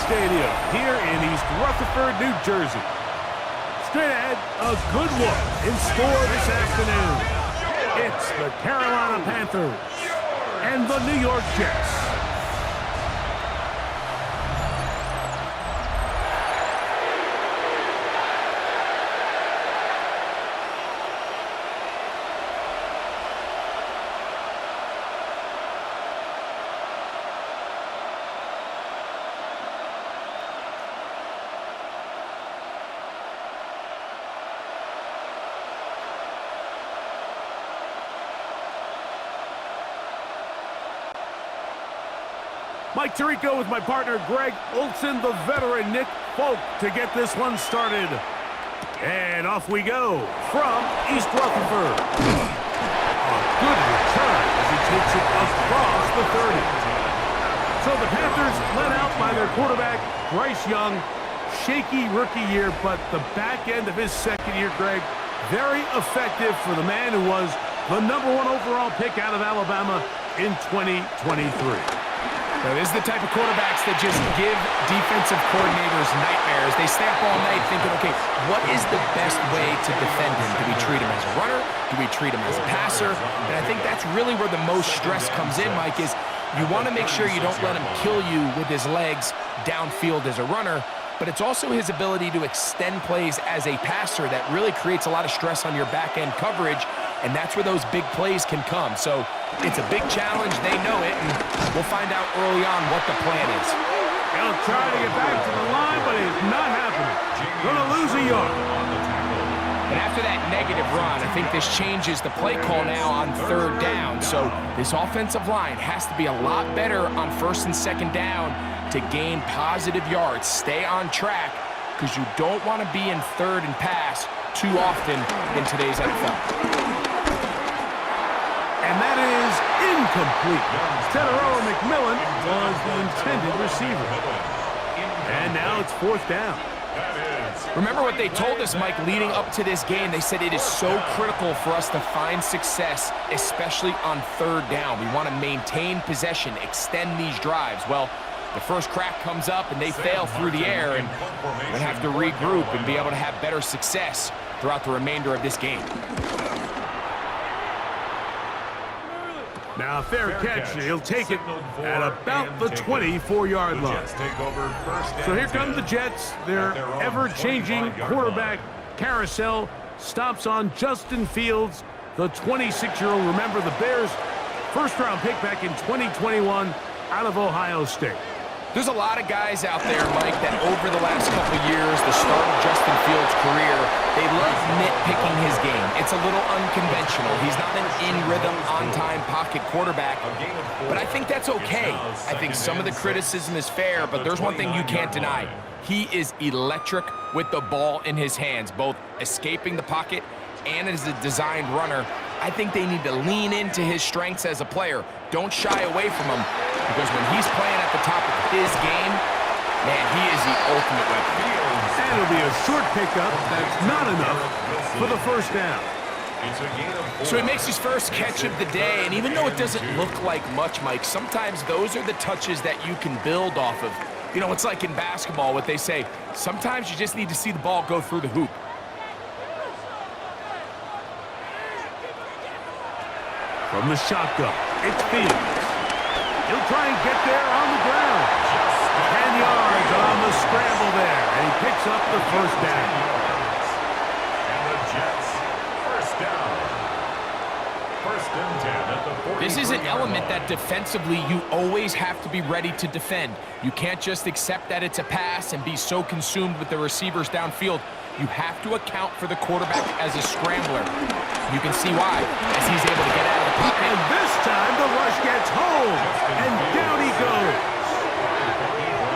Stadium here in East Rutherford, New Jersey. Straight ahead, a good one in store this afternoon. It's the Carolina Panthers and the New York Jets. Mike Tirico with my partner Greg Olson, the veteran Nick Folk to get this one started. And off we go from East Rutherford. A good return as he takes it across the 30. So the Panthers led out by their quarterback, Bryce Young. Shaky rookie year, but the back end of his second year, Greg, very effective for the man who was the #1 overall pick out of Alabama in 2023. Now, this is the type of quarterbacks that just give defensive coordinators nightmares. They stay up all night thinking, okay, what is the best way to defend him? Do we treat him as a runner? Do we treat him as a passer? And I think that's really where the most stress comes in, Mike, is you want to make sure you don't let him kill you with his legs downfield as a runner, but it's also his ability to extend plays as a passer that really creates a lot of stress on your back-end coverage, and that's where those big plays can come. So it's a big challenge. They know it, and we'll find out early on what the plan is. He'll try to get back to the line, but it's not happening. Gonna lose a yard. And after that negative run, I think this changes the play call now on 3rd down. So this offensive line has to be a lot better on 1st and 2nd down to gain positive yards. Stay on track, because you don't want to be in 3rd and pass too often in today's NFL. And that is incomplete. Teteroa McMillan was the intended receiver. And now it's 4th down. Remember what they told us, Mike, leading up to this game. They said it is so critical for us to find success, especially on 3rd down. We want to maintain possession, extend these drives. Well, the first crack comes up and they fail through the air, and they have to regroup and be able to have better success throughout the remainder of this game. Now, fair catch. He'll take it at about the 24-yard line. So here come the Jets. Their ever-changing quarterback carousel stops on Justin Fields, the 26-year-old. Remember, the Bears' first-round pick back in 2021 out of Ohio State. There's a lot of guys out there, Mike, that over the last couple years, the start of Justin Fields' career, they love nitpicking his game. It's a little unconventional. He's not an in-rhythm, on-time pocket quarterback, but I think that's okay. I think some of the criticism is fair, but there's one thing you can't deny. He is electric with the ball in his hands, both escaping the pocket and as a designed runner. I think they need to lean into his strengths as a player. Don't shy away from him, because when he's playing at the top of his game, man, he is the ultimate weapon. And it'll be a short pickup. That's not enough for the 1st down. So he makes his first catch of the day, and even though it doesn't look like much, Mike, sometimes those are the touches that you can build off of. You know, it's like in basketball, what they say, sometimes you just need to see the ball go through the hoop. From the shotgun, it's Fields. He'll try and get there on the ground. 10 yards on the scramble there, and he picks up the 1st down. And the Jets, 1st down. 1st and 10 at the 40. This is an element that defensively you always have to be ready to defend. You can't just accept that it's a pass and be so consumed with the receivers downfield. You have to account for the quarterback as a scrambler. You can see why, as he's able to get out of the pocket. And this time the rush gets home, and down he goes.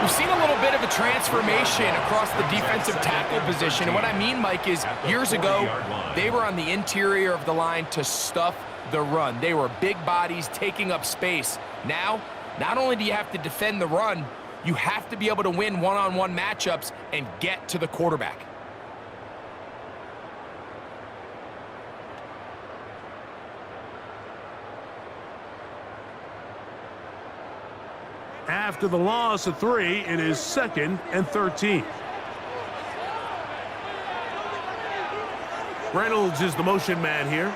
We've seen a little bit of a transformation across the defensive tackle position. And what I mean, Mike, is years ago, they were on the interior of the line to stuff the run. They were big bodies taking up space. Now, not only do you have to defend the run, you have to be able to win one-on-one matchups and get to the quarterback. After the loss of 3, it is 2nd and 13. Reynolds is the motion man here.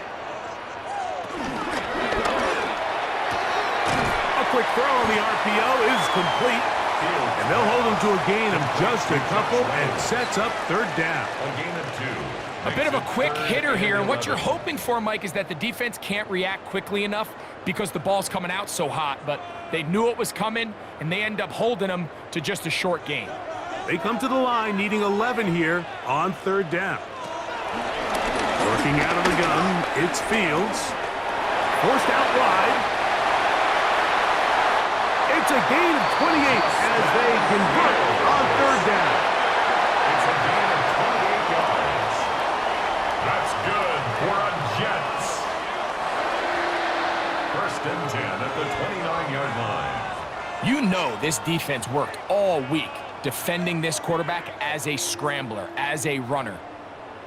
A quick throw on the RPO is complete. And they'll hold him to a gain of just a couple and sets up 3rd down. A gain of 2. A bit of a quick hitter here, and what you're hoping for, Mike, is that the defense can't react quickly enough because the ball's coming out so hot, but they knew it was coming, and they end up holding them to just a short gain. They come to the line needing 11 here on 3rd down. Working out of the gun, it's Fields. Forced out wide. It's a gain of 28 as they convert on 3rd down. It's a gain of 28 yards. That's good for a Jets. 1st and 10 at the 29-yard line. You know this defense worked all week defending this quarterback as a scrambler, as a runner.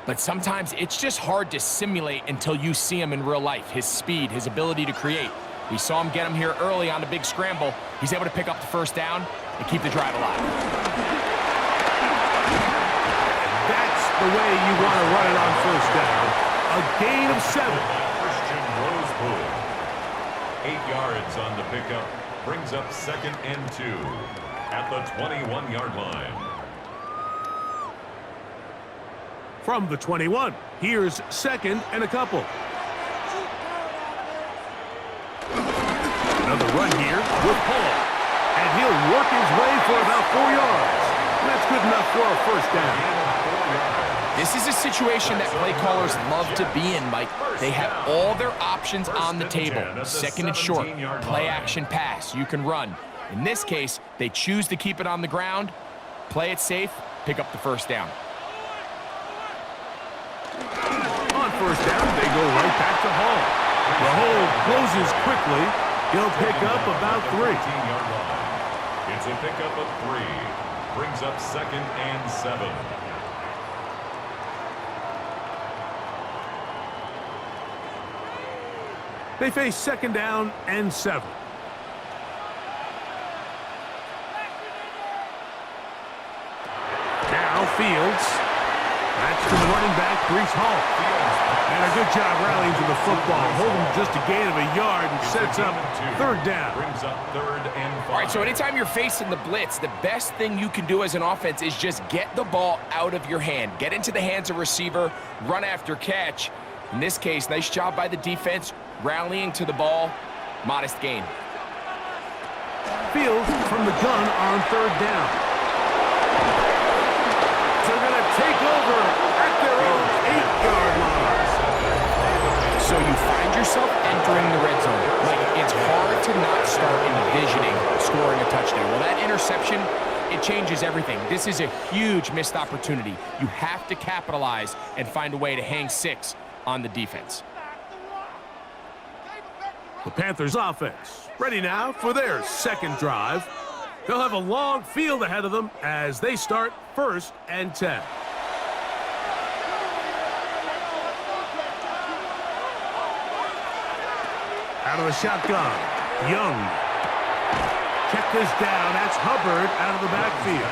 But sometimes it's just hard to simulate until you see him in real life. His speed, his ability to create. We saw him get him here early on the big scramble. He's able to pick up the 1st down and keep the drive alive. That's the way you want to run it on 1st down. A gain of 7. Christian Rosepool. 8 yards on the pickup. Brings up 2nd and 2 at the 21-yard line. From the 21, here's 2nd and a couple. Another run here with Paul. And he'll work his way for about 4 yards. That's good enough for a 1st down. This is a situation that play callers love to be in, Mike. They have all their options on the table. 2nd and short, play action pass, you can run. In this case, they choose to keep it on the ground, play it safe, pick up the 1st down. On 1st down, they go right back to Hall. The hold closes quickly. He'll pick up about 3. It's a pickup of 3. Brings up 2nd and 7. They face 2nd down and 7. Now Fields. That's to the running back, Breece Hall. And a good job rallying to the football. Holding just a gain of a yard and sets up 3rd down. Brings up 3rd and 5. All right, so anytime you're facing the blitz, the best thing you can do as an offense is just get the ball out of your hand. Get into the hands of receiver, run after catch. In this case, nice job by the defense, rallying to the ball, modest gain. Fields from the gun on 3rd down. So they're going to take over at their own 8-yard line. So you find yourself entering the red zone. Like, it's hard to not start envisioning scoring a touchdown. Well, that interception, it changes everything. This is a huge missed opportunity. You have to capitalize and find a way to hang 6 on the defense. The Panthers offense ready now for their 2nd drive. They'll have a long field ahead of them as they start 1st and 10. Out of the shotgun, Young. Check this down. That's Hubbard out of the backfield.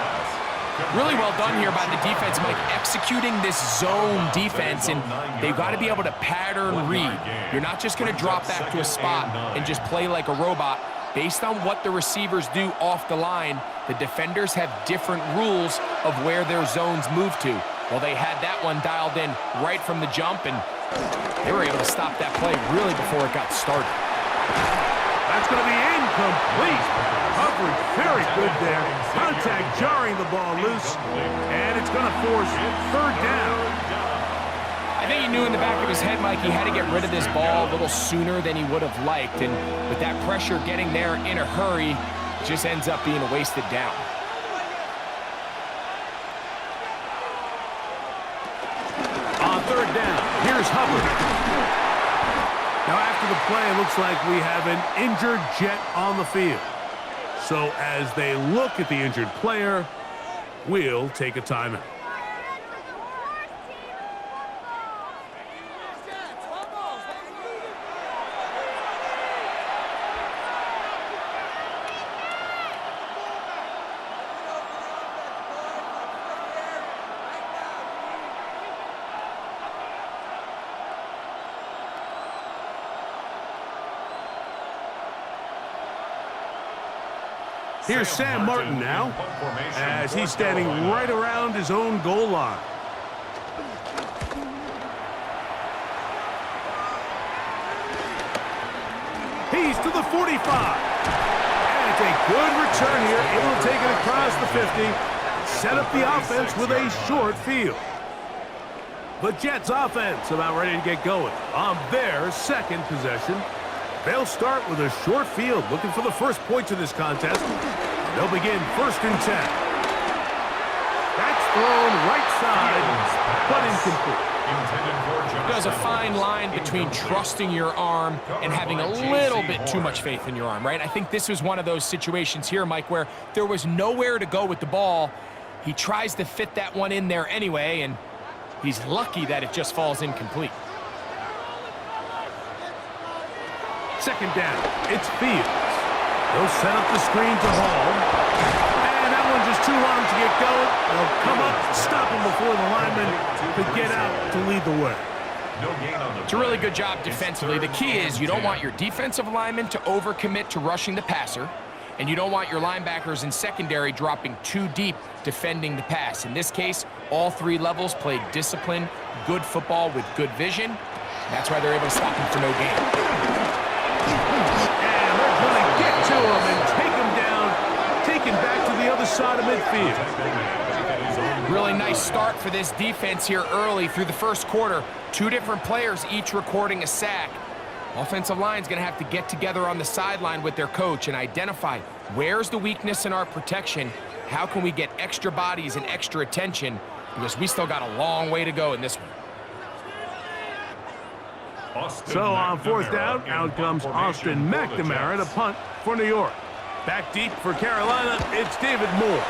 Really well done here by the defense, Mike, executing this zone defense, and they've got to be able to pattern read. You're not just going to drop back to a spot and just play like a robot. Based on what the receivers do off the line, the defenders have different rules of where their zones move to. Well, they had that one dialed in right from the jump, and they were able to stop that play really before it got started. That's going to be incomplete. Coverage very good there. Contact jarring the ball loose, and it's going to force 3rd down. I think he knew in the back of his head, Mike, he had to get rid of this ball a little sooner than he would have liked, and with that pressure getting there in a hurry, it just ends up being a wasted down. On 3rd down, here's Hubbard. Now after the play, it looks like we have an injured Jet on the field. So as they look at the injured player, we'll take a timeout. Here's Sam Martin now, as he's standing right around his own goal line. He's to the 45. And it's a good return here, able to take it across the 50. Set up the offense with a short field. The Jets offense about ready to get going on their second possession. They'll start with a short field, looking for the first points of this contest. They'll begin 1st and 10. That's thrown right side, but incomplete. There's a fine line between trusting your arm and having a little bit too much faith in your arm, right? I think this was one of those situations here, Mike, where there was nowhere to go with the ball. He tries to fit that one in there anyway, and he's lucky that it just falls incomplete. 2nd down, it's Fields. They'll set up the screen to Hall. And that one's just too long to get going. They'll come up, stop him before the lineman could get out to lead the way. It's a really good job defensively. The key is you don't want your defensive lineman to overcommit to rushing the passer, and you don't want your linebackers in secondary dropping too deep defending the pass. In this case, all 3 levels played disciplined, good football with good vision. That's why they're able to stop him for no gain. And they're going to get to him and take him down, taken back to the other side of midfield. Really nice start for this defense here early through the first quarter. 2 different players each recording a sack. Offensive line's going to have to get together on the sideline with their coach and identify where's the weakness in our protection, how can we get extra bodies and extra attention, because we still got a long way to go in this one. So on 4th down, out comes Austin McNamara to punt for New York. Back deep for Carolina, it's David Moore.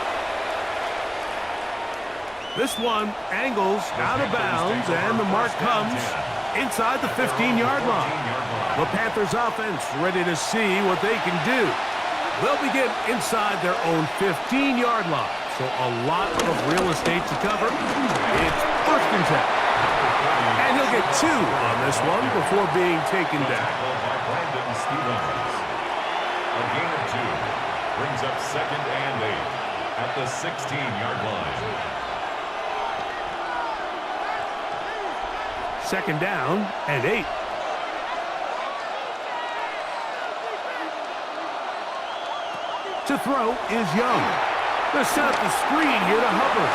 This one angles out of bounds, and the mark comes inside the 15-yard line. The Panthers offense ready to see what they can do. They'll begin inside their own 15-yard line, so a lot of real estate to cover. It's 1st and 10. And he'll get 2 on this one before being taken down. A gain of 2 brings up 2nd and 8 at the 16-yard line. 2nd down and 8. To throw is Young. They'll set up the screen here to Hubbard.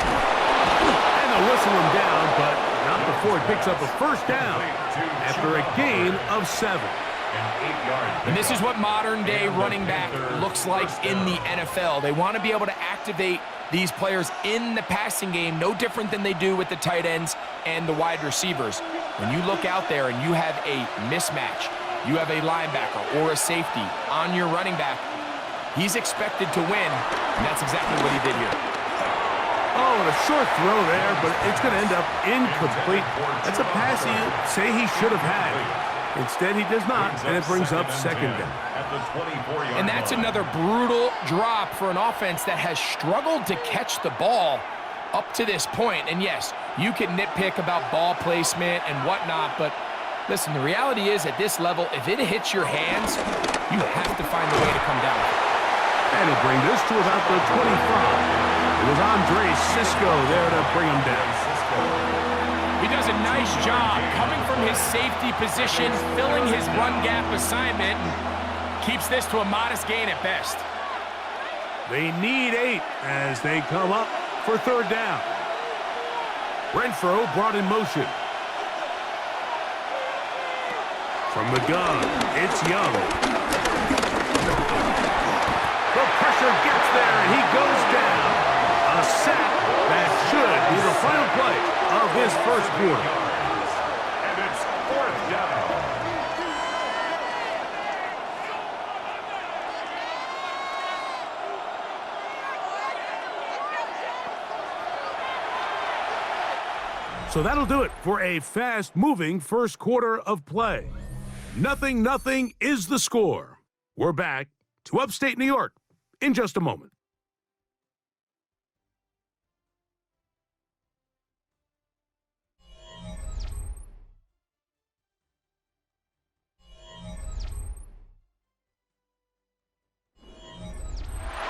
And they'll whistle him down, but not before he picks up a 1st down after a gain of 7. And this is what modern-day running back looks like in the NFL. They want to be able to activate these players in the passing game, no different than they do with the tight ends and the wide receivers. When you look out there and you have a mismatch, you have a linebacker or a safety on your running back, he's expected to win, and that's exactly what he did here. Oh, and a short throw there, but it's going to end up incomplete. That's a pass he'd say he should have had. Instead, he does not, and it brings up 2nd down. And that's another brutal drop for an offense that has struggled to catch the ball up to this point. And yes, you can nitpick about ball placement and whatnot, but listen, the reality is at this level, if it hits your hands, you have to find a way to come down with it. And he'll bring this to about the 25. It was Andre Cisco there to bring him down. He does a nice job coming from his safety position, filling his run gap assignment, and keeps this to a modest gain at best. They need 8 as they come up for 3rd down. Renfro brought in motion. From the gun, it's Young. The pressure gets there, and he goes down. A sack that should be the final play of his first quarter. And it's 4th down. So that'll do it for a fast-moving first quarter of play. 0-0 is the score. We're back to upstate New York in just a moment.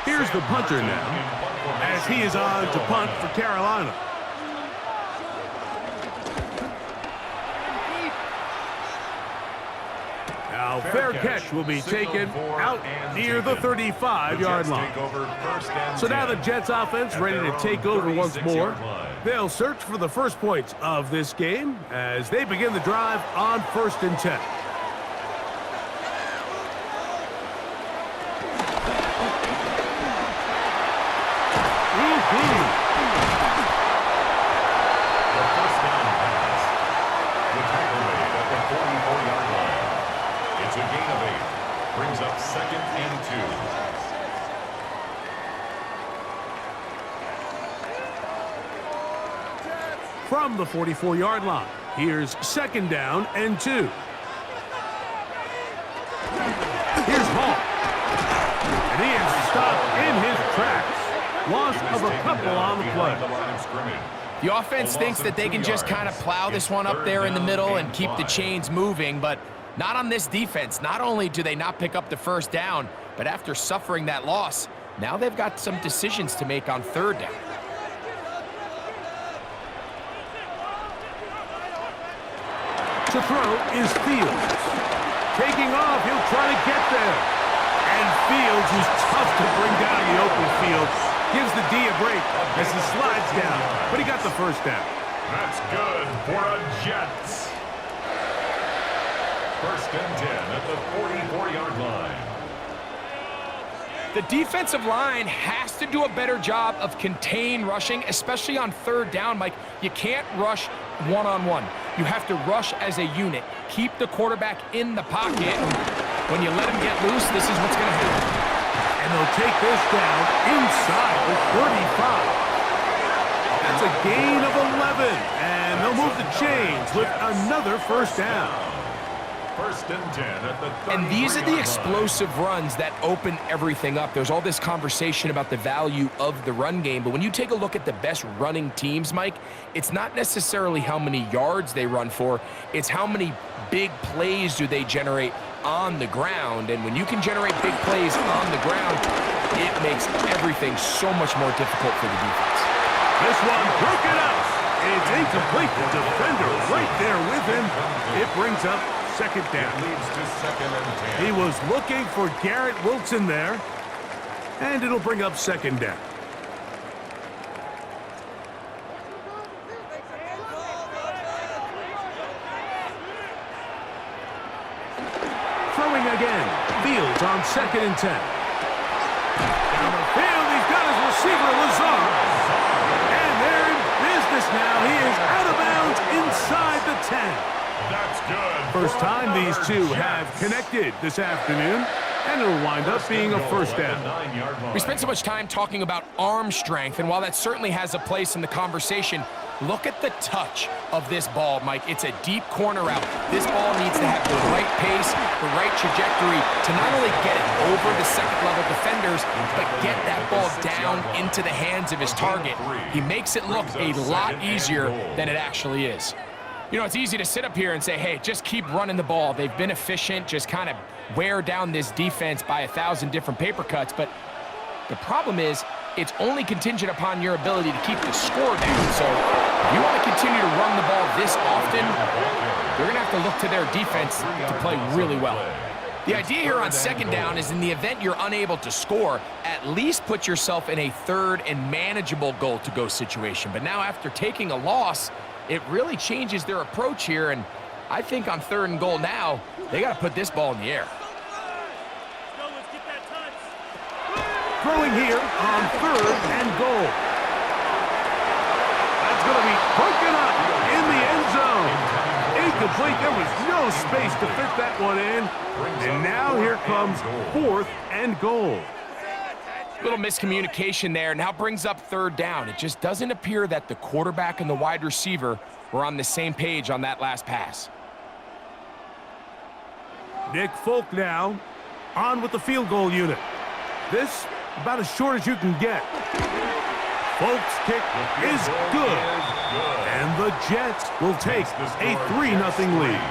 Here's the punter now, as he is on to punt for Carolina. Now, fair catch will be taken out near the 35-yard line. So now the Jets offense ready to take over once more. They'll search for the first points of this game as they begin the drive on 1st and 10. It's a gain of 8. Brings up 2nd and 2. From the 44-yard line, here's 2nd down and 2. Here's Hall. And he is stopped in his tracks. Loss of a couple on the play. The offense thinks that they can just kind of plow this one up there in the middle and keep the chains moving, but not on this defense. Not only do they not pick up the 1st down, but after suffering that loss, now they've got some decisions to make on 3rd down. To throw is Fields. Taking off, he'll try to get there. And Fields, who's tough to bring down in the open field, gives the D a break as he slides down, but he got the 1st down. That's good for a Jets. 1st and 10 at the 44-yard line. The defensive line has to do a better job of contain rushing, especially on 3rd down, Mike. You can't rush one-on-one. You have to rush as a unit. Keep the quarterback in the pocket. When you let him get loose, this is what's going to happen. And they'll take this down inside the 35. That's a gain of 11. And they'll move the chains with another 1st down. 1st and 10 at the 33-yard line. And these are the explosive runs that open everything up. There's all this conversation about the value of the run game, but when you take a look at the best running teams, Mike, it's not necessarily how many yards they run for, it's how many big plays do they generate on the ground. And when you can generate big plays on the ground, it makes everything so much more difficult for the defense. This one broken up. It's incomplete. The defender right there with him. It brings up 2nd down. It leads to 2nd and 10. He was looking for Garrett Wilson there. And it'll bring up 2nd down. Throwing again. Fields on 2nd and 10. Down the field, he's got his receiver, Lazar. And they're in business now. He is out of bounds inside the 10. That's good. First time these two have connected this afternoon, and it'll wind up being a 1st down. We spent so much time talking about arm strength, and while that certainly has a place in the conversation, look at the touch of this ball, Mike. It's a deep corner route. This ball needs to have the right pace, the right trajectory to not only get it over the 2nd-level defenders, but get that ball down into the hands of his target. He makes it look a lot easier than it actually is. You know, it's easy to sit up here and say, hey, just keep running the ball. They've been efficient, just kind of wear down this defense by 1,000 different paper cuts. But the problem is, it's only contingent upon your ability to keep the score down. So if you want to continue to run the ball this often, you're going to have to look to their defense to play really well. The idea here on 2nd down is in the event you're unable to score, at least put yourself in a 3rd and manageable goal-to-go situation. But now after taking a loss, it really changes their approach here, and I think on 3rd and goal now, they got to put this ball in the air. Throwing here on 3rd and goal. That's going to be broken up in the end zone. Incomplete. There was no space to fit that one in. And now here comes 4th and goal. Little miscommunication there. Now brings up 3rd down. It just doesn't appear that the quarterback and the wide receiver were on the same page on that last pass. Nick Folk now on with the field goal unit. This about as short as you can get. Folk's kick is good. And the Jets will take a 3-0 lead.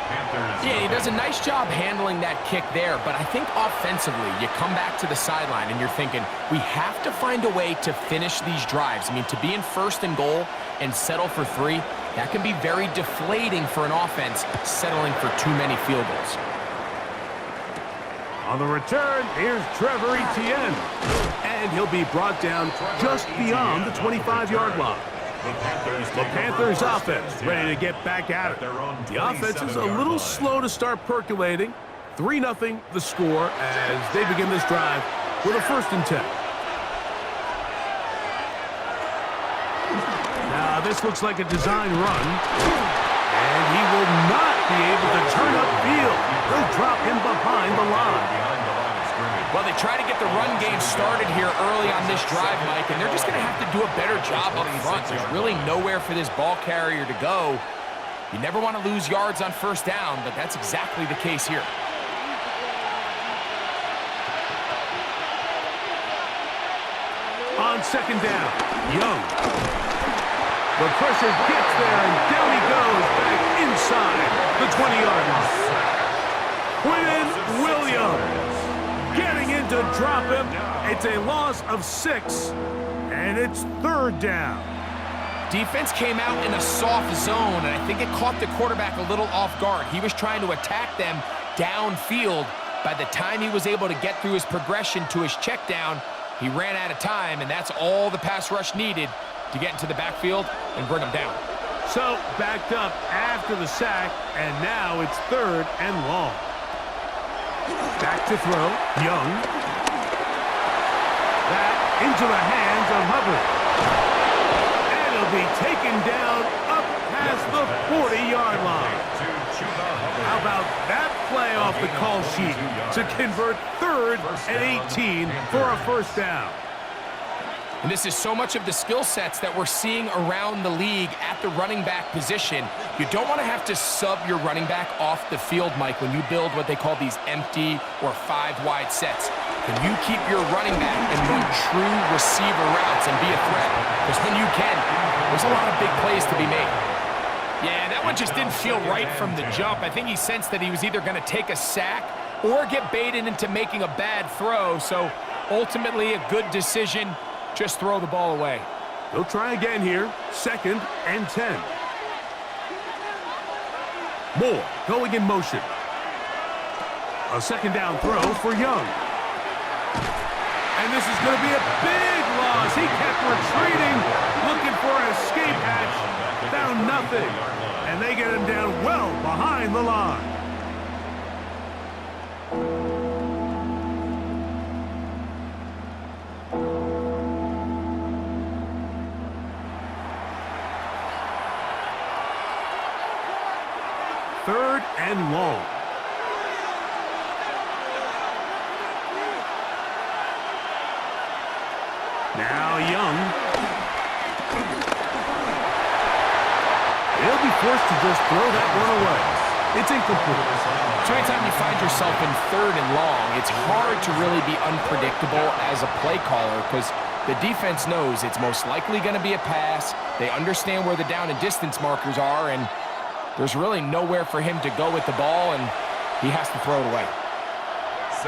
Panthers. Yeah, he does a nice job handling that kick there, but I think offensively, you come back to the sideline and you're thinking, we have to find a way to finish these drives. I mean, to be in 1st and goal and settle for 3, that can be very deflating for an offense settling for too many field goals. On the return, here's Trevor Etienne. And he'll be brought down just beyond the 25-yard line. The Panthers offense ready to get back at it. The offense is a little slow to start percolating. 3-0 the score as they begin this drive with a 1st and 10. Now this looks like a design run. And he will not be able to turn upfield. They'll drop him behind the line. Well, they try to get the run game started here early on this drive, Mike, and they're just going to have to do a better job up front. There's really nowhere for this ball carrier to go. You never want to lose yards on 1st down, but that's exactly the case here. On 2nd down, Young. The pressure gets there, and down he goes back inside the 20-yard line. Quinn Williams getting in to drop him. It's a loss of 6, and it's 3rd down. Defense came out in a soft zone, and I think it caught the quarterback a little off guard. He was trying to attack them downfield. By the time he was able to get through his progression to his check down, he ran out of time, and that's all the pass rush needed to get into the backfield and bring him down. So backed up after the sack, and now it's 3rd and long. Back to throw, Young. That into the hands of Hubbard. And it'll be taken down up past the 40-yard line. How about that play off the call sheet to convert 3rd and 18 for a 1st down? And this is so much of the skill sets that we're seeing around the league at the running back position. You don't want to have to sub your running back off the field, Mike, when you build what they call these empty or 5-wide sets. Can you keep your running back and run true receiver routes and be a threat? Because when you can, there's a lot of big plays to be made. Yeah, that one just didn't feel right from the jump. I think he sensed that he was either going to take a sack or get baited into making a bad throw. So ultimately a good decision. Just throw the ball away. They'll try again here. 2nd and 10. Moore going in motion. A 2nd down throw for Young. And this is going to be a big loss. He kept retreating, looking for an escape hatch. Found nothing. And they get him down well behind the line. Third and long. Now Young. He'll be forced to just throw that one away. It's incomplete. So anytime you find yourself in 3rd and long, it's hard to really be unpredictable as a play caller because the defense knows it's most likely going to be a pass. They understand where the down and distance markers are, and there's really nowhere for him to go with the ball, and he has to throw it away.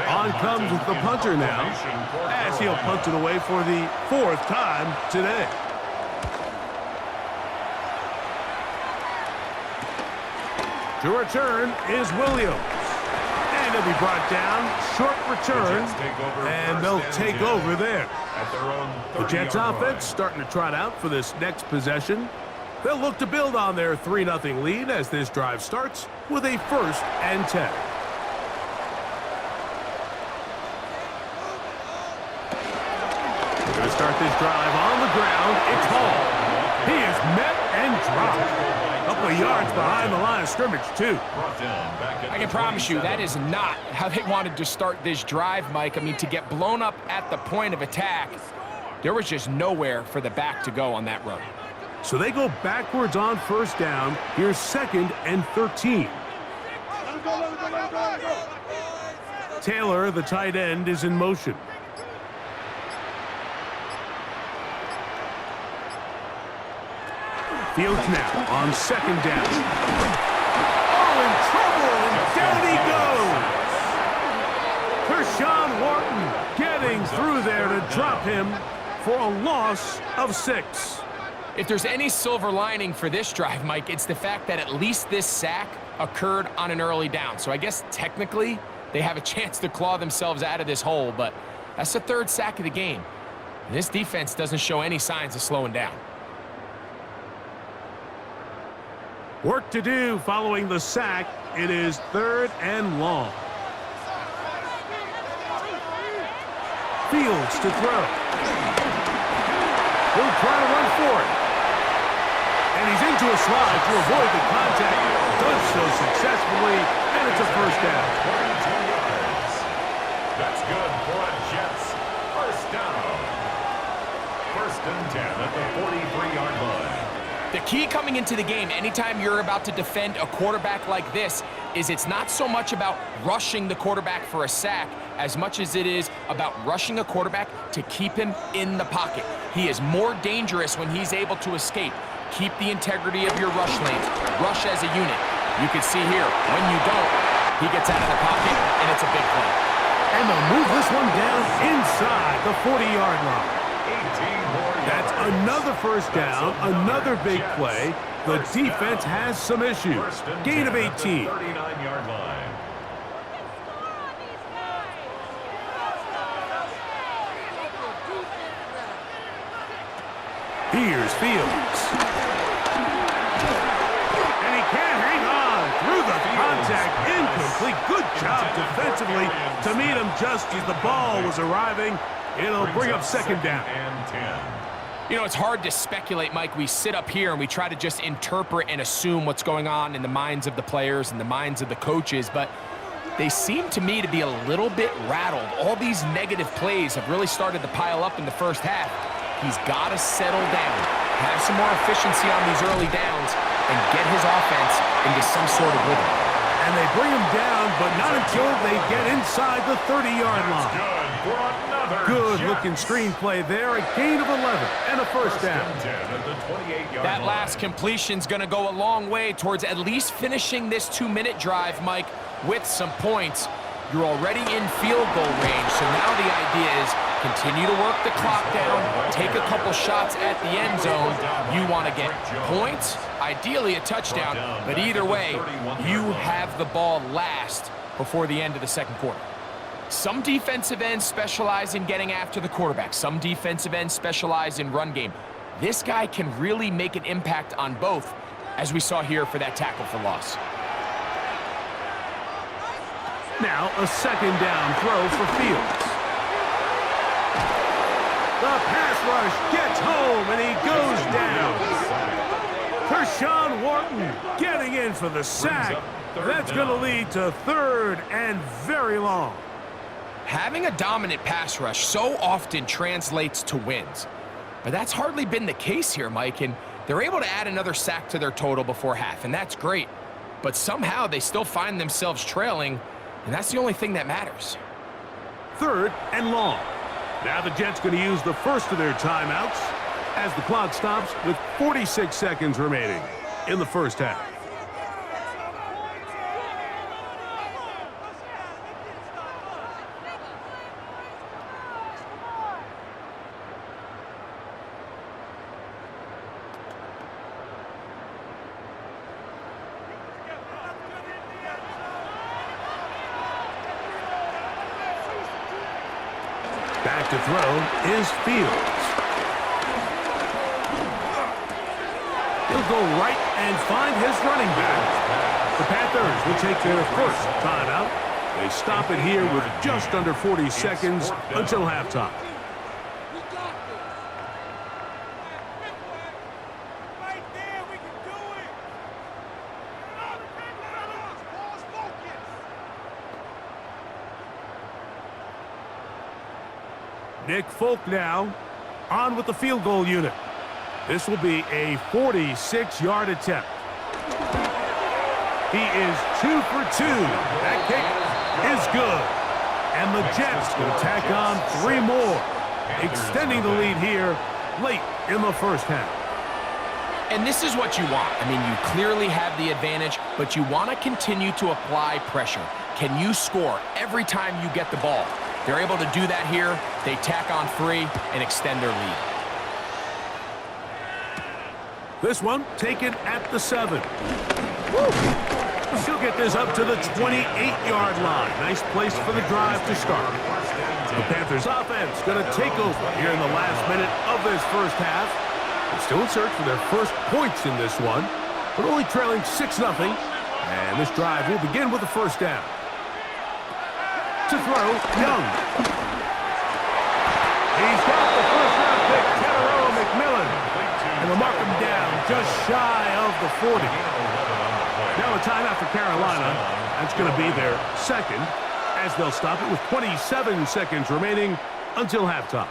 On comes the punter now, as he'll punt it away for the 4th time today. To return is Williams. And he'll be brought down, short return, and they'll take over there. The Jets offense starting to trot out for this next possession. They'll look to build on their 3-0 lead as this drive starts with a 1st and 10. They're going to start this drive on the ground. It's Hall. He is met and dropped. A couple of yards behind the line of scrimmage, too. I can promise you that is not how they wanted to start this drive, Mike. I mean, to get blown up at the point of attack, there was just nowhere for the back to go on that run. So they go backwards on 1st down. Here's 2nd and 13. Taylor, the tight end, is in motion. Fields now on 2nd down. Oh, in trouble, and down he goes. Kershawn Wharton getting through there to drop him for a loss of 6. If there's any silver lining for this drive, Mike, it's the fact that at least this sack occurred on an early down. So I guess technically they have a chance to claw themselves out of this hole, but that's the 3rd sack of the game. And this defense doesn't show any signs of slowing down. Work to do following the sack. It is 3rd and long. Fields to throw. He'll try to run for it. And he's into a slide to avoid the contact. Does so successfully, and it's a first down. 22 yards. That's good for a Jets first down. 1st and 10 at the 43-yard line. The key coming into the game, anytime you're about to defend a quarterback like this, is it's not so much about rushing the quarterback for a sack as much as it is about rushing a quarterback to keep him in the pocket. He is more dangerous when he's able to escape. Keep the integrity of your rush lanes. Rush as a unit. You can see here, when you don't, he gets out of the pocket, and it's a big play. And they'll move this one down inside the 40-yard line. 18 more yards. That's another first down, another big play. The defense has some issues. Gain of 18. 39-yard line. Here's Fields. And he can't hang on through the contact. Incomplete. Good job defensively to meet him just as the ball was arriving. It'll bring up 2nd down. And 10. You know, it's hard to speculate, Mike. We sit up here and we try to just interpret and assume what's going on in the minds of the players and the minds of the coaches, but they seem to me to be a little bit rattled. All these negative plays have really started to pile up in the first half. He's got to settle down, have some more efficiency on these early downs, and get his offense into some sort of rhythm. And they bring him down, but not until they get inside the 30-yard line. Good for another Good-looking Jets. screenplay there. A gain of 11 and a first down. 10 at the 28-yard That line. last completion's going to go a long way towards at least finishing this 2-minute drive, Mike, with some points. You're already in field goal range, so now the idea is continue to work the clock down, take a couple shots at the end zone. You want to get points, ideally a touchdown, but either way, you have the ball last before the end of the 2nd quarter. Some defensive ends specialize in getting after the quarterback. Some defensive ends specialize in run game. This guy can really make an impact on both, as we saw here for that tackle for loss. Now a 2nd down throw for Fields. The pass rush gets home, and he goes down. Kershawn Wharton getting in for the sack. That's going to lead to 3rd and very long. Having a dominant pass rush so often translates to wins. But that's hardly been the case here, Mike, and they're able to add another sack to their total before half, and that's great. But somehow they still find themselves trailing, and that's the only thing that matters. 3rd and long. Now the Jets going to use the first of their timeouts as the clock stops with 46 seconds remaining in the first half. Back to throw is Fields. He'll go right and find his running back. The Panthers will take their first timeout. They stop it here with just under 40 seconds until halftime. Nick Folk now on with the field goal unit. This will be a 46-yard attempt. He is 2 for 2. That kick is good. And the Jets will tack on 3 more, extending the lead here late in the first half. And this is what you want. I mean, you clearly have the advantage, but you want to continue to apply pressure. Can you score every time you get the ball? They're able to do that here. They tack on 3 and extend their lead. This one taken at the 7. Woo! She'll get this up to the 28-yard line. Nice place for the drive to start. The Panthers offense going to take over here in the last minute of this first half. They're still in search for their first points in this one, but only trailing 6-0. And this drive will begin with the first down. To throw, Young. He's got the first-round pick, Tiburon McMillan. And they'll mark him down just shy of the 40. Now a timeout for Carolina. That's going to be their second, as they'll stop it with 27 seconds remaining until halftime.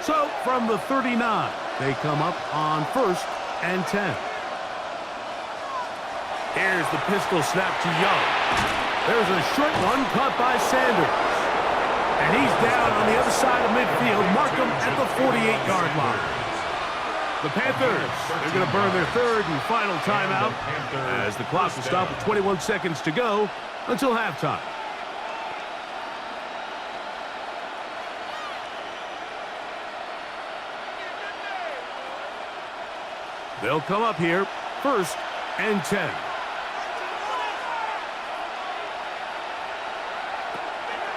So, from the 39, they come up on 1st and 10. Here's the pistol snap to Young. There's a short one caught by Sanders. And he's down on the other side of midfield. Mark him at the 48-yard line. The Panthers, they're going to burn their third and final timeout as the clock will stop with 21 seconds to go until halftime. They'll come up here, 1st and 10.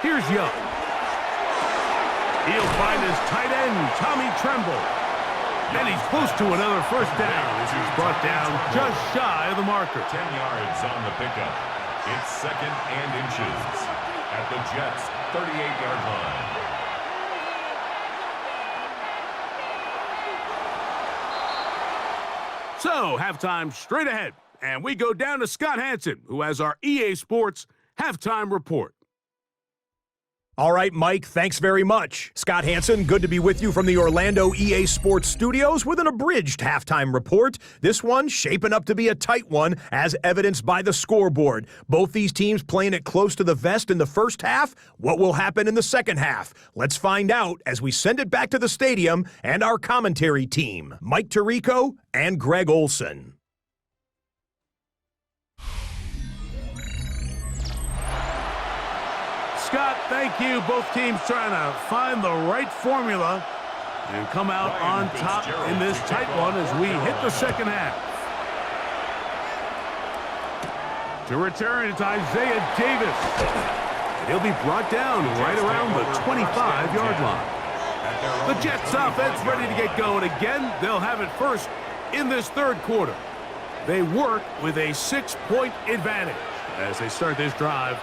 Here's Young. He'll find his tight end, Tommy Tremble. And he's close to another first down as he's brought down just shy of the marker. 10 yards on the pickup. It's 2nd and inches at the Jets' 38-yard line. So, halftime straight ahead. And we go down to Scott Hansen, who has our EA Sports halftime report. All right, Mike, thanks very much. Scott Hansen, good to be with you from the Orlando EA Sports Studios with an abridged halftime report. This one shaping up to be a tight one, as evidenced by the scoreboard. Both these teams playing it close to the vest in the first half. What will happen in the second half? Let's find out as we send it back to the stadium and our commentary team, Mike Tirico and Greg Olson. Scott, thank you. Both teams trying to find the right formula and come out on top in this tight one as we hit the second half. To return, it's Isaiah Davis. And he'll be brought down right around the 25-yard line. The Jets offense ready to get going again. They'll have it first in this third quarter. They work with a 6-point advantage as they start this drive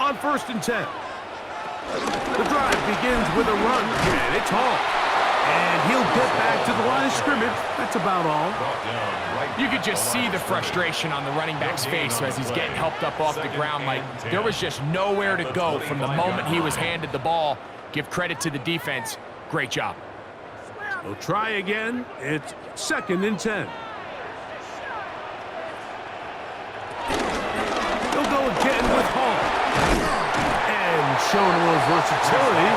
on 1st and 10. The drive begins with a run, and it's Hall. And he'll get back to the line of scrimmage. That's about all. You could just see the frustration on the running back's face as he's getting helped up off the ground. Like, there was just nowhere to go from the moment he was handed the ball. Give credit to the defense. Great job. They'll try again. It's 2nd and 10. They'll go again with Hall. And showing a little versatility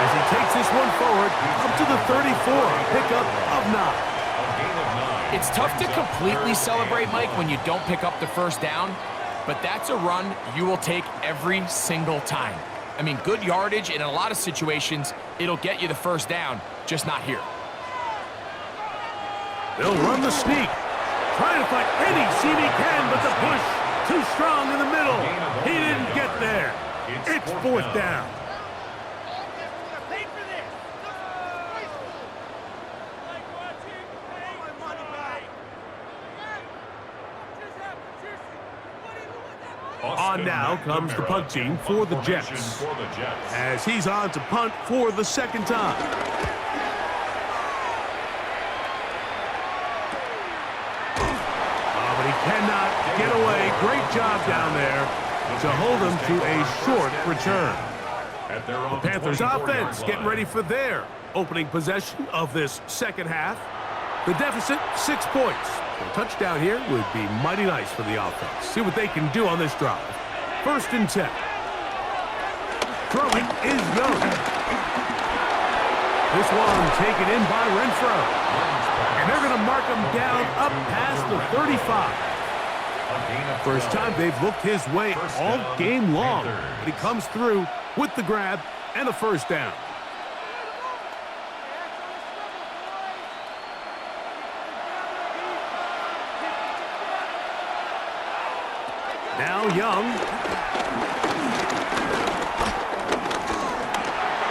as he takes this one forward up to the 34. Pickup of 9. It's tough to completely celebrate, Mike, when you don't pick up the first down, but that's a run you will take every single time. I mean, good yardage, and in a lot of situations, it'll get you the first down, just not here. They'll run the sneak. Trying to find any seam he can, but the push too strong in the middle. He didn't get there. It's 4th down. On now comes the punt team for the Jets, as he's on to punt for the second time. Oh, but he cannot get away. Great job down there to hold him to a short return. The Panthers offense getting ready for their opening possession of this second half. The deficit, 6 points. A touchdown here would be mighty nice for the offense. See what they can do on this drive. 1st and 10. Throwing is Young. This one taken in by Renfro. And they're going to mark him down up past the 35. First time they've looked his way all game long. But he comes through with the grab and a first down. Now Young.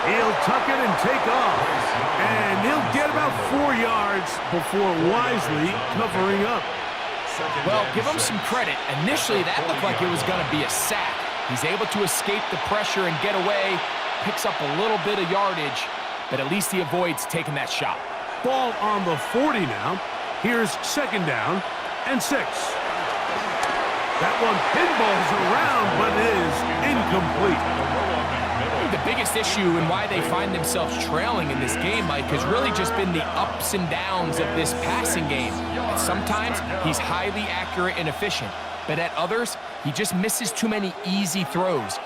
He'll tuck it and take off. And he'll get about 4 yards before wisely covering up. Well, give him some credit. Initially, that looked like it was going to be a sack. He's able to escape the pressure and get away, picks up a little bit of yardage, but at least he avoids taking that shot. Ball on the 40 now. Here's second down and 6. That one pinballs around, but is incomplete. The biggest issue and why they find themselves trailing in this game, Mike, has really just been the ups and downs of this passing game. And sometimes he's highly accurate and efficient, but at others, he just misses too many easy throws.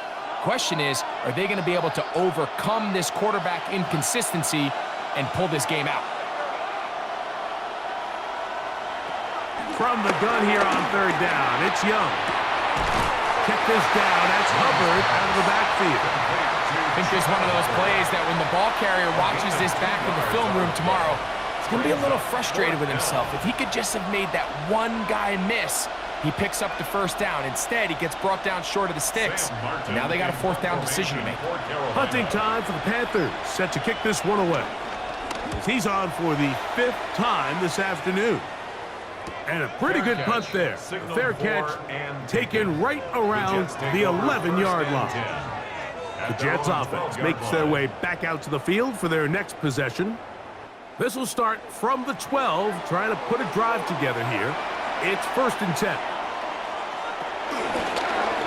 Question is, are they going to be able to overcome this quarterback inconsistency and pull this game out? From the gun here on third down, it's Young. Check this down, that's Hubbard out of the backfield. I think there's one of those plays that when the ball carrier watches this back in the film room tomorrow, he's going to be a little frustrated with himself. If he could just have made that one guy miss, he picks up the first down. Instead, he gets brought down short of the sticks. And now they got a fourth down decision to make. Punting time for the Panthers, set to kick this one away. As he's on for the 5th time this afternoon. And a pretty good punt there. Fair catch taken right around the 11-yard line. The Jets offense makes their way back out to the field for their next possession. This will start from the 12, trying to put a drive together here. It's 1st and 10.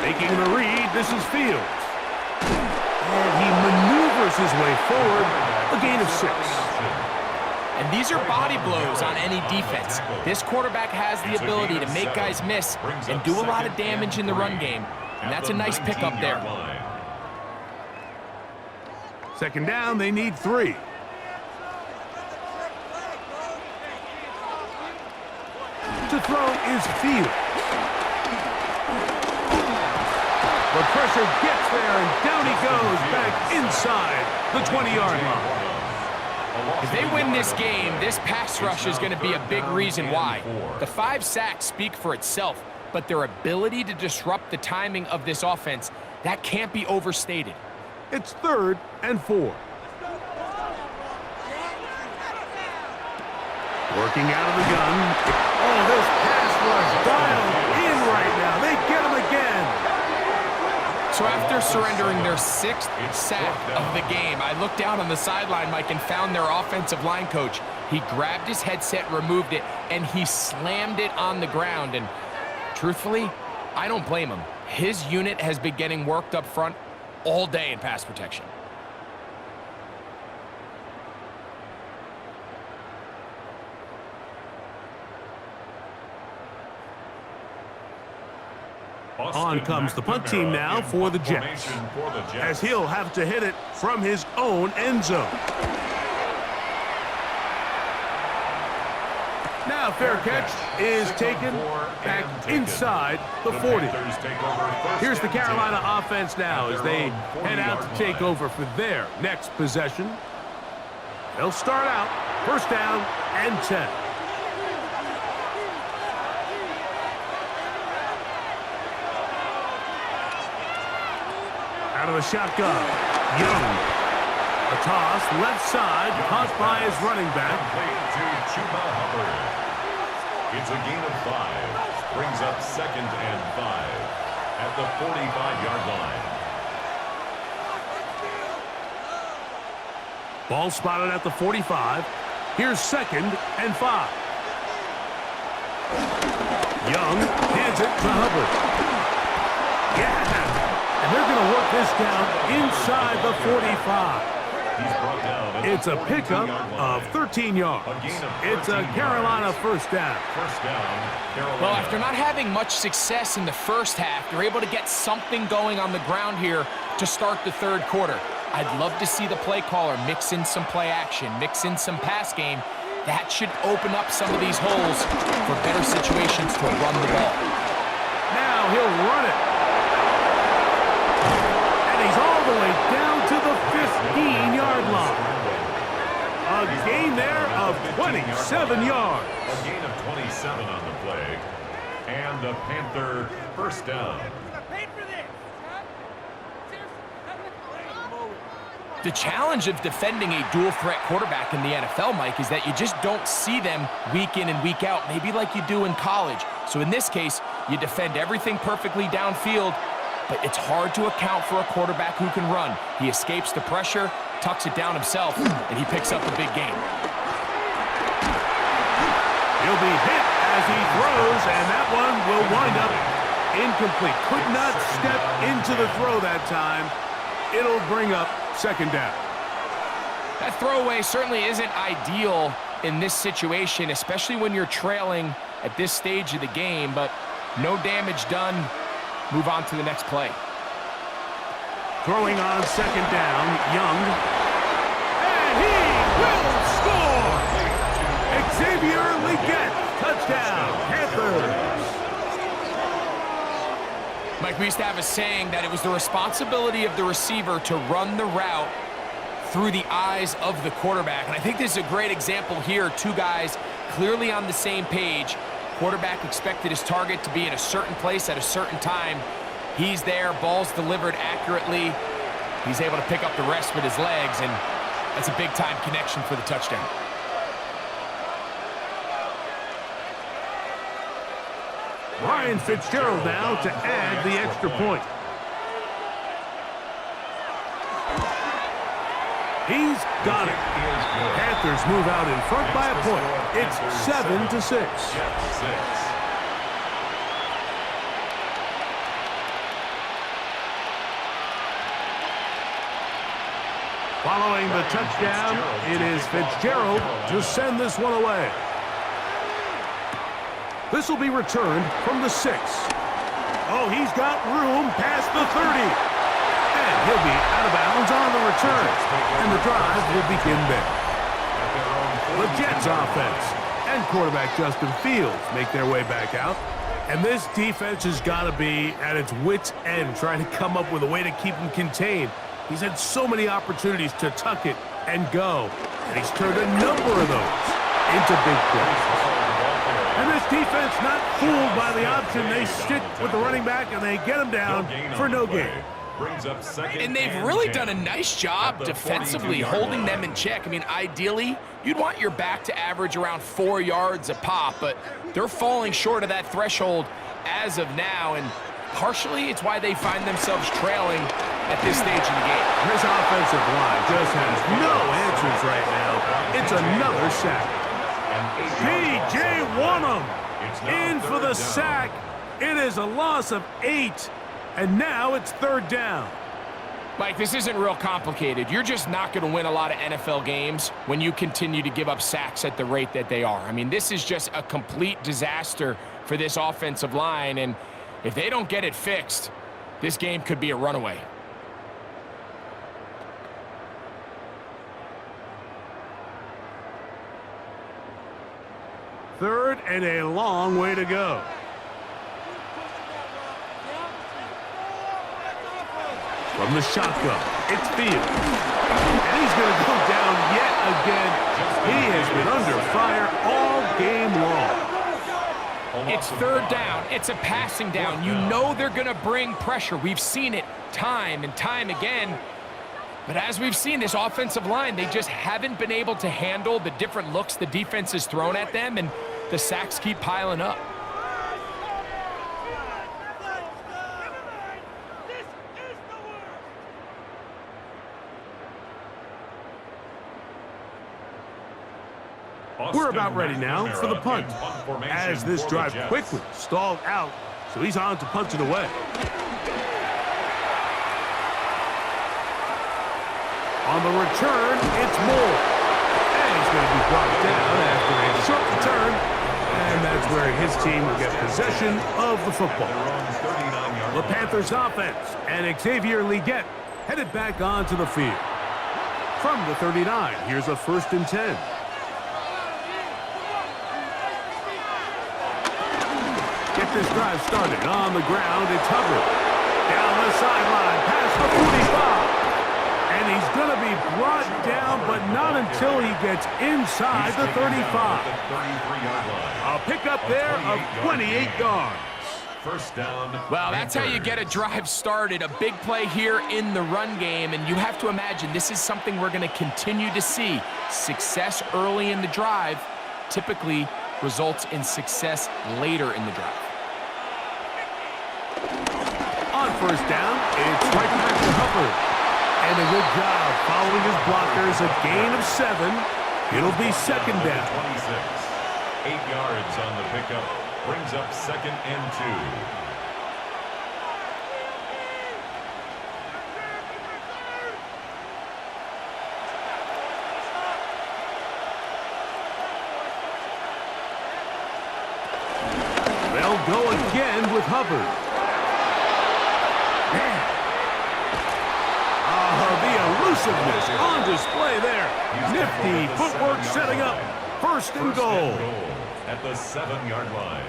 Making the read, this is Fields. And he maneuvers his way forward, a gain of 6. And these are body blows on any defense. This quarterback has the ability to make guys miss and do a lot of damage in the run game. And that's a nice pickup there. Second down, they need 3. To throw is Fields. The pressure gets there, and down he goes back inside the 20-yard line. If they win this game, this pass rush is going to be a big reason why. The 5 sacks speak for itself, but their ability to disrupt the timing of this offense, that can't be overstated. It's 3rd and 4. Working out of the gun. Oh, this pass rush dialed in right now. They get him again. So after surrendering their 6th sack of the game, I looked down on the sideline, Mike, and found their offensive line coach. He grabbed his headset, removed it, and he slammed it on the ground. And truthfully, I don't blame him. His unit has been getting worked up front all day in pass protection. On comes the punt team now for the Jets, as he'll have to hit it from his own end zone. Now fair catch is taken back inside the 40. Here's the Carolina offense now as they head out to take over for their next possession. They'll start out 1st down and 10. Out of the shotgun, Young. A toss, left side, caught by his running back. It's a gain of 5. Brings up 2nd and 5 at the 45-yard line. Ball spotted at the 45. Here's 2nd and 5. Young hands it to Hubbard. Yeah, and they're going to work this down inside the 45. He's brought down. It's a pickup of 13 yards. It's a Carolina first down. First down, Carolina. Well, after not having much success in the first half, they're able to get something going on the ground here to start the third quarter. I'd love to see the play caller mix in some play action, mix in some pass game. That should open up some of these holes for better situations to run the ball. Now he'll run it. And he's all the way down to the 15-yard line. A gain there of 27 yards. A gain of 27 on the play. And a Panther first down. The challenge of defending a dual-threat quarterback in the NFL, Mike, is that you just don't see them week in and week out, maybe like you do in college. So in this case, you defend everything perfectly downfield, but it's hard to account for a quarterback who can run. He escapes the pressure, tucks it down himself, and he picks up a big gain. He'll be hit as he throws, and that one will wind up incomplete. Could not step into the throw that time. It'll bring up second down. That throwaway certainly isn't ideal in this situation, especially when you're trailing at this stage of the game, but no damage done. Move on to the next play. Throwing on second down, Young. And he will score! Xavier Legette, touchdown, Panthers. Mike, we used to have a saying that it was the responsibility of the receiver to run the route through the eyes of the quarterback. And I think this is a great example here. Two guys clearly on the same page. Quarterback expected his target to be in a certain place at a certain time. He's there, ball's delivered accurately. He's able to pick up the rest with his legs, and that's a big-time connection for the touchdown. Ryan Fitzgerald now to add the extra point. He's got it. Panthers move out in front by a point. It's 7-6. Following the touchdown, it is Fitzgerald to send this one away. This will be returned from the 6. Oh, he's got room past the 30. And he'll be out of bounds on the return. And the drive will begin there. The Jets offense and quarterback Justin Fields make their way back out. And this defense has got to be at its wits' end, trying to come up with a way to keep him contained. He's had so many opportunities to tuck it and go. And he's turned a number of those into big plays. And this defense not fooled by the option. They stick with the running back, and they get him down for no gain. And they've really done a nice job defensively holding them in check. I mean, ideally, you'd want your back to average around 4 yards a pop, but they're falling short of that threshold as of now, and partially it's why they find themselves trailing at this stage in the game. This offensive line just has no answers right now. It's another sack. P.J. Wanham in for the sack. It is a loss of 8, and now it's third down. Mike, this isn't real complicated. You're just not going to win a lot of NFL games when you continue to give up sacks at the rate that they are. I mean, this is just a complete disaster for this offensive line, and if they don't get it fixed, this game could be a runaway. Third and a long way to go. From the shotgun, it's Fields. And he's going to go down yet again. He has been under fire all game long. It's third down. It's a passing down. You know they're going to bring pressure. We've seen it time and time again. But as we've seen, this offensive line, they just haven't been able to handle the different looks the defense has thrown at them, and the sacks keep piling up. We're about ready now for the punt, as this drive quickly stalled out, so he's on to punt it away. On the return, it's Moore. And he's going to be brought down after a short return. And that's where his team will get possession of the football. The Panthers offense and Xavier Leggett headed back onto the field. From the 39, here's a 1st and 10. Get this drive started on the ground. It's Hubbard. Down the sideline, past the 45. And he's going to be brought down, but not until he gets inside the 35. A pickup there of 28 yards. First down. Well, that's how you get a drive started. A big play here in the run game, and you have to imagine this is something we're going to continue to see. Success early in the drive typically results in success later in the drive. On first down, it's right back to Hubbard. And a good job following his blockers, a gain of 7. It'll be 2nd down. 26. 8 yards on the pickup. Brings up 2nd and 2. They'll go again with Hubbard. Man. The elusiveness on display there. Nifty footwork setting up 1st and goal. At the 7-yard line.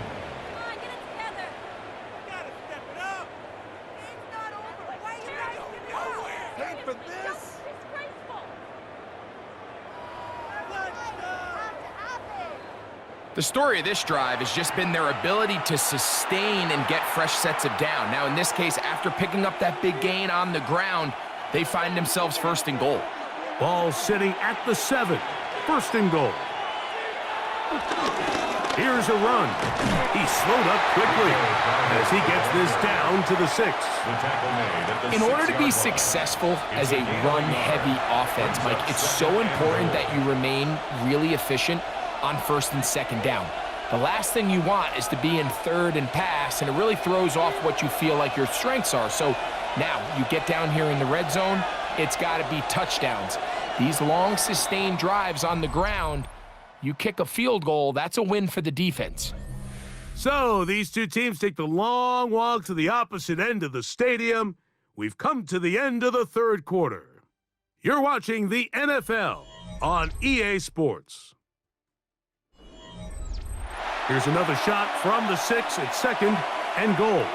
The story of this drive has just been their ability to sustain and get fresh sets of down. Now, in this case, after picking up that big gain on the ground, they find themselves 1st and goal. Ball sitting at the 7. 1st and goal. Here's a run. He's slowed up quickly as he gets this down to the 6. In order to be successful as a run-heavy offense, Mike, it's so important that you remain really efficient on 1st and 2nd down. The last thing you want is to be in 3rd and pass, and it really throws off what you feel like your strengths are. So now you get down here in the red zone, it's got to be touchdowns. These long sustained drives on the ground, you kick a field goal, that's a win for the defense. So these two teams take the long walk to the opposite end of the stadium. We've come to the end of the 3rd quarter. You're watching the NFL on EA Sports. Here's another shot from the 6 at 2nd and goal.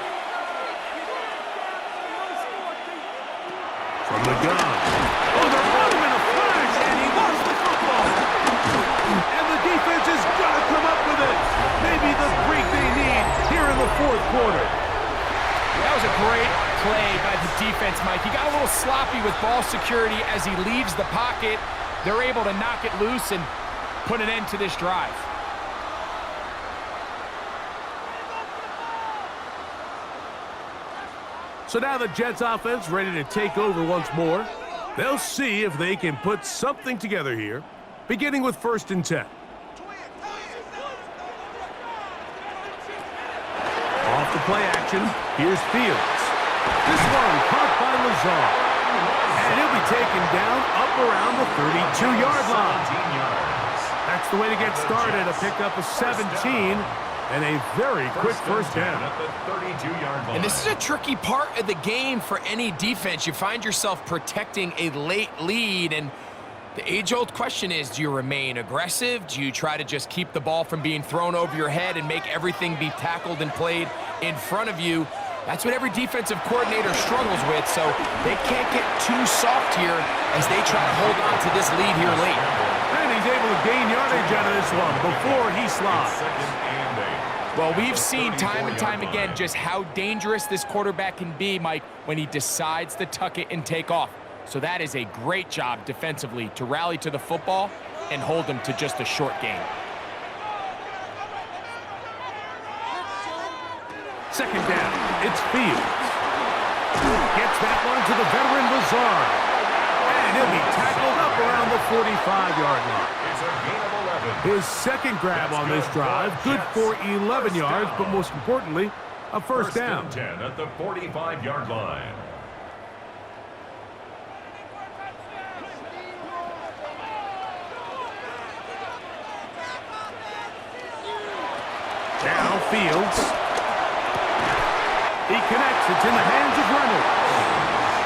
From the gun. Oh, they're running in a flash, and he lost the football. And the defense is going to come up with it. Maybe the break they need here in the 4th quarter. That was a great play by the defense, Mike. He got a little sloppy with ball security as he leaves the pocket. They're able to knock it loose and put an end to this drive. So now the Jets offense ready to take over once more. They'll see if they can put something together here, beginning with 1st and 10. Off the play action, here's Fields. This one caught by Lazard. And he'll be taken down up around the 32-yard line. That's the way to get started, a pickup of 17. And a very quick 1st down. At the 32-yard line. And this is a tricky part of the game for any defense. You find yourself protecting a late lead, and the age-old question is, do you remain aggressive? Do you try to just keep the ball from being thrown over your head and make everything be tackled and played in front of you? That's what every defensive coordinator struggles with, so they can't get too soft here as they try to hold on to this lead here late. And he's able to gain yardage out of this one before he slides. Well, we've seen time and time again just how dangerous this quarterback can be, Mike, when he decides to tuck it and take off. So that is a great job defensively to rally to the football and hold him to just a short gain. 2nd down, it's Fields. Gets that one to the veteran Lazard. And he'll be tackled up around the 45-yard line. It's a gain of 11. His 2nd grab on this drive, good for 11 yards, but most importantly, a 1st down. 10 at the 45-yard line. Fields. He connects. It's in the hands of Reynolds.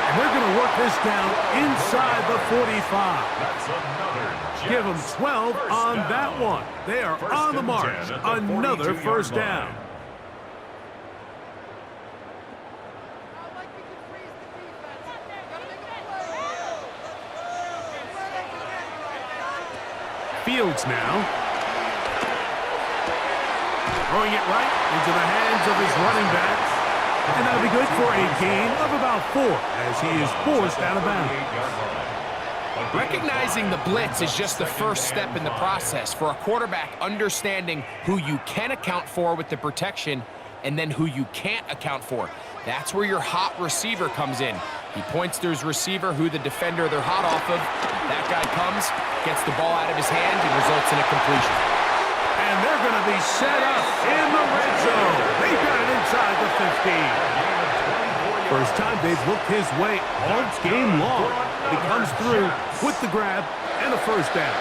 And they're going to work this down inside the 45. That's another Jets. Give them 12 on that one. They are on the march. Another first down. Fields now. Throwing it right into the hands of his running back. And that'll be good for a gain of about 4 as he is forced out of bounds. Recognizing the blitz is just the first step in the process for a quarterback, understanding who you can account for with the protection and then who you can't account for. That's where your hot receiver comes in. He points to his receiver, who the defender they're hot off of. That guy comes, gets the ball out of his hand, and results in a completion. And they're going to be set up in the red zone. They've got it inside the 15. First time they've looked his way all game long. He comes through with the grab and a first down.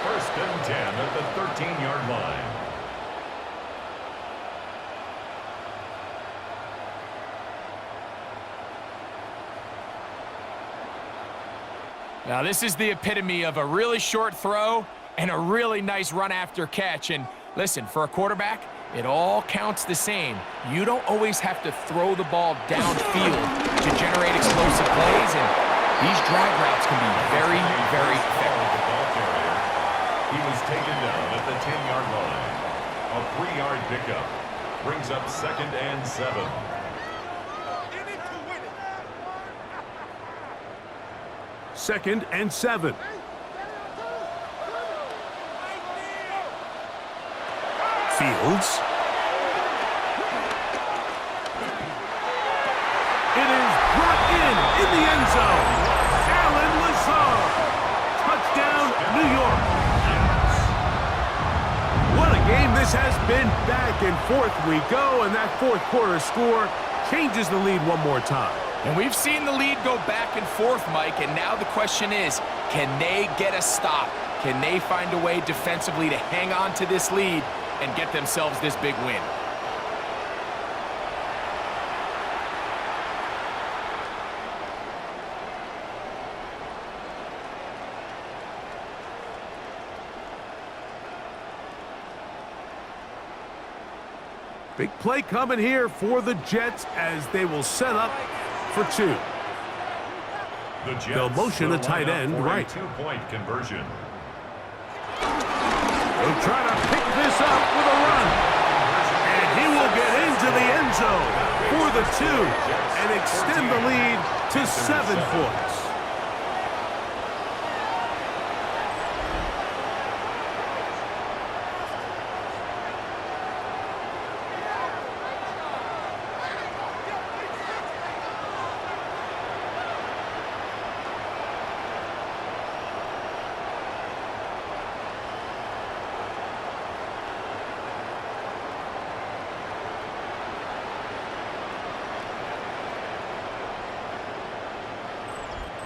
First and 10 at the 13-yard line. Now this is the epitome of a really short throw and a really nice run after catch. And listen, for a quarterback, it all counts the same. You don't always have to throw the ball downfield to generate explosive plays, and these drag routes can be very, very effective. He was taken down at the 10-yard line. A 3-yard pickup brings up 2nd and 7. Second and 7. Fields. It is brought in the end zone. Allen Lazard. Touchdown, New York. What a game this has been. Back and forth we go, and that fourth quarter score changes the lead one more time. And we've seen the lead go back and forth, Mike, and now the question is, can they get a stop? Can they find a way defensively to hang on to this lead and get themselves this big win? Big play coming here for the Jets as they will set up for 2. They'll motion a tight end right. 2-point conversion. They'll try to pick this up with a run. And he will get into the end zone for the 2 and extend the lead to 7 points.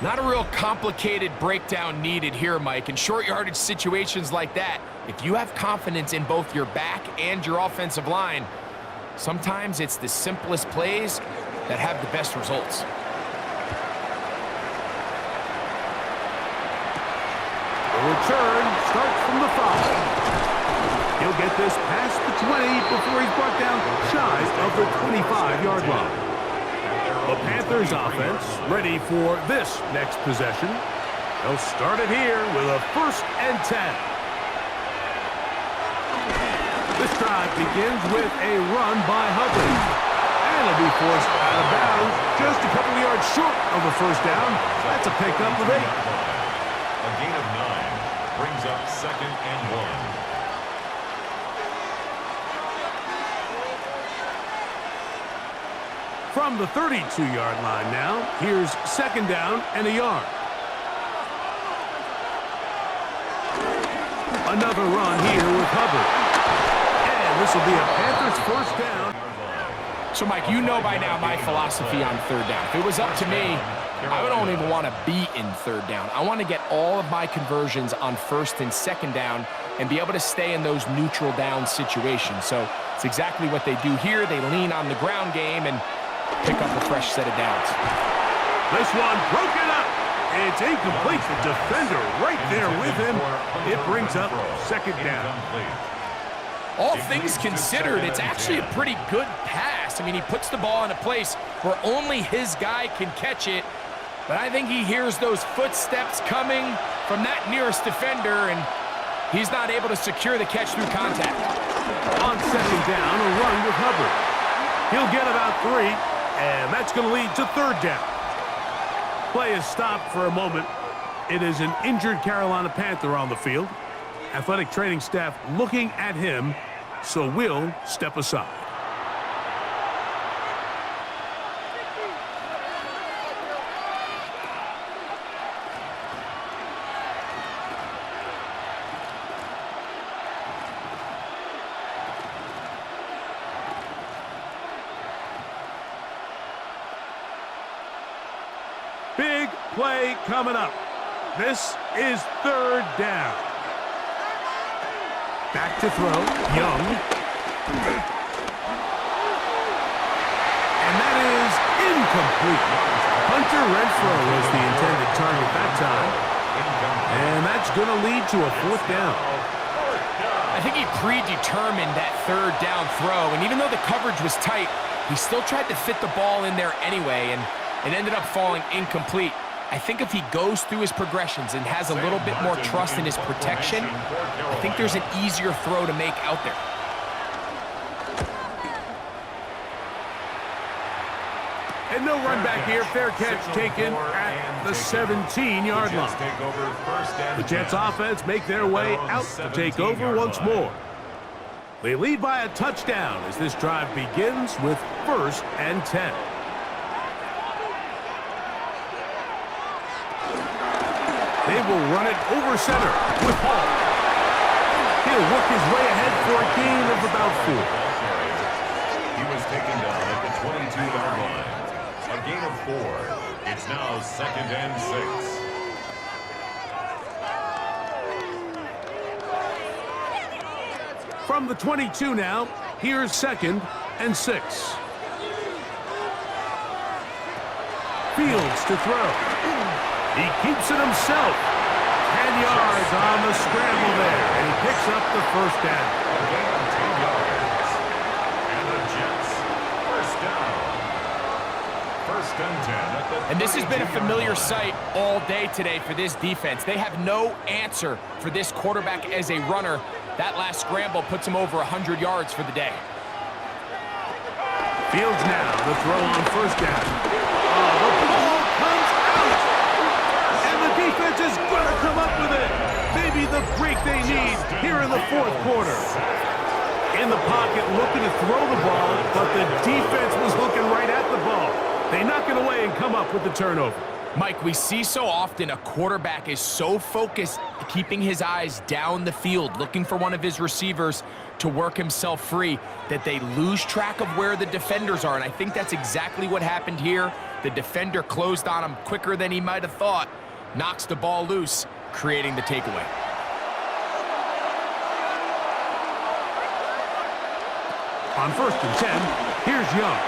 Not a real complicated breakdown needed here, Mike. In short yardage situations like that, if you have confidence in both your back and your offensive line, sometimes it's the simplest plays that have the best results. The return starts from the 5. He'll get this past the 20 before he's brought down shy of the 25-yard line. The Panthers offense ready for this next possession. They'll start it here with a 1st and 10. This drive begins with a run by Hubbard. And he'll be forced out of bounds just a couple of yards short of a first down. That's a pickup of 8. A gain of 9 brings up 2nd and 1. From the 32-yard line now, here's 2nd down and a yard. Another run here with Hubbard. And this will be a Panthers 1st down. So, Mike, you know by now my philosophy on 3rd down. If it was up to me, I don't even want to be in 3rd down. I want to get all of my conversions on 1st and 2nd down and be able to stay in those neutral down situations. So it's exactly what they do here. They lean on the ground game and pick up a fresh set of downs. This one broken up. It's incomplete. The defender right there with him. It brings up second down. All things considered, it's actually a pretty good pass. I mean, he puts the ball in a place where only his guy can catch it. But I think he hears those footsteps coming from that nearest defender, and he's not able to secure the catch through contact. On second down, a run with Hubbard. He'll get about 3, and that's going to lead to third down. Play is stopped for a moment. It is an injured Carolina Panther on the field. Athletic training staff looking at him, so we'll step aside. Big play coming up. This is third down. Back to throw, Young. And that is incomplete. Hunter Renfrow was the intended target that time. And that's going to lead to a fourth down. I think he predetermined that third down throw, and even though the coverage was tight, he still tried to fit the ball in there anyway, and it ended up falling incomplete. I think if he goes through his progressions and has a little bit more trust in his protection, I think there's an easier throw to make out there. And no run back here. Fair catch taken at the 17-yard line. The Jets offense make their way out to take over once more. They lead by a touchdown as this drive begins with 1st and 10. They will run it over center with Hall. He'll work his way ahead for a gain of about 4. He was taken down at the 22-yard line. A gain of 4. It's now 2nd and 6. From the 22 now, here's 2nd and 6. Fields to throw. He keeps it himself. 10 yards on the scramble there, and he picks up the first down. A gain of 10 yards. And the Jets, first down. 1st and 10 at the And this has been a familiar sight all day today for this defense. They have no answer for this quarterback as a runner. That last scramble puts him over 100 yards for the day. Fields now, the throw on 1st down. The ball comes out. And the defense is going to come up with it. Maybe the break they need here in the 4th quarter. In the pocket, looking to throw the ball, but the defense was looking right at the ball. They knock it away and come up with the turnover. Mike, we see so often a quarterback is so focused, keeping his eyes down the field, looking for one of his receivers to work himself free, that they lose track of where the defenders are. And I think that's exactly what happened here. The defender closed on him quicker than he might have thought, knocks the ball loose, creating the takeaway. On 1st and 10, here's Young.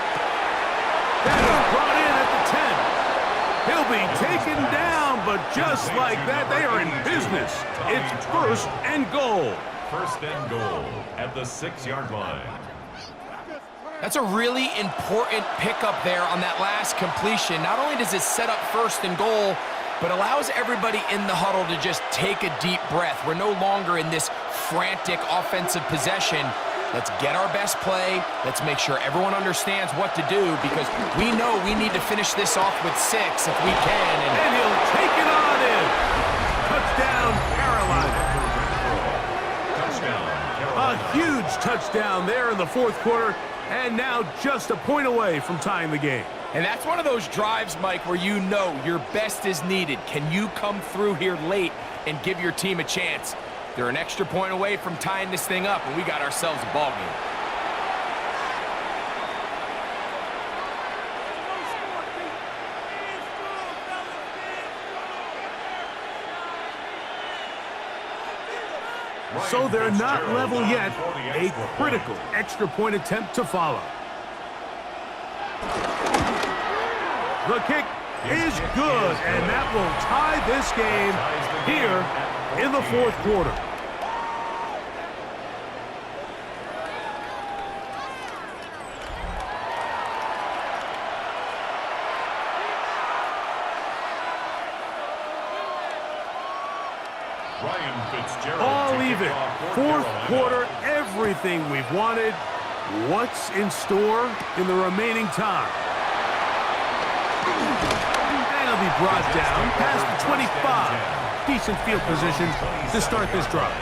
That is brought in at the 10. He'll be taken down, but just like that, they are in business. It's 1st and goal. 1st and goal at the 6-yard line. That's a really important pickup there on that last completion. Not only does it set up 1st and goal, but allows everybody in the huddle to just take a deep breath. We're no longer in this frantic offensive possession. Let's get our best play. Let's make sure everyone understands what to do, because we know we need to finish this off with 6 if we can. And he'll take it on in. Touchdown, Carolina. A huge touchdown there in the 4th quarter, and now just a point away from tying the game. And that's one of those drives, Mike, where you know your best is needed. Can you come through here late and give your team a chance? They're an extra point away from tying this thing up, and we got ourselves a ball game. So they're not level yet. A critical extra point attempt to follow. The kick is good, and that will tie this game here in the fourth quarter. All even. Fourth quarter, everything we've wanted. What's in store in the remaining time? And he'll be brought down past the 25. Decent field position to start this drive.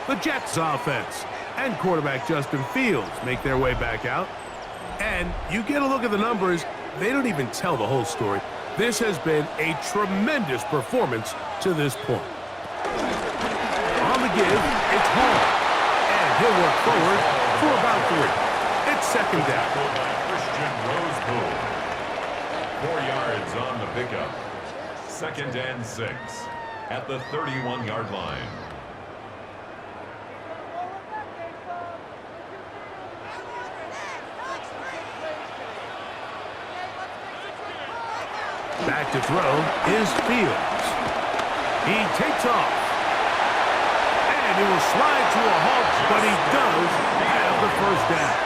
The Jets offense and quarterback Justin Fields make their way back out. And you get a look at the numbers, they don't even tell the whole story. This has been a tremendous performance to this point. On the give, it's home. And he'll work forward for about 3. It's second down. 4 yards on the pickup. 2nd and 6 at the 31-yard line. Back to throw is Fields. He takes off. And he will slide to a halt, but he does have the first down.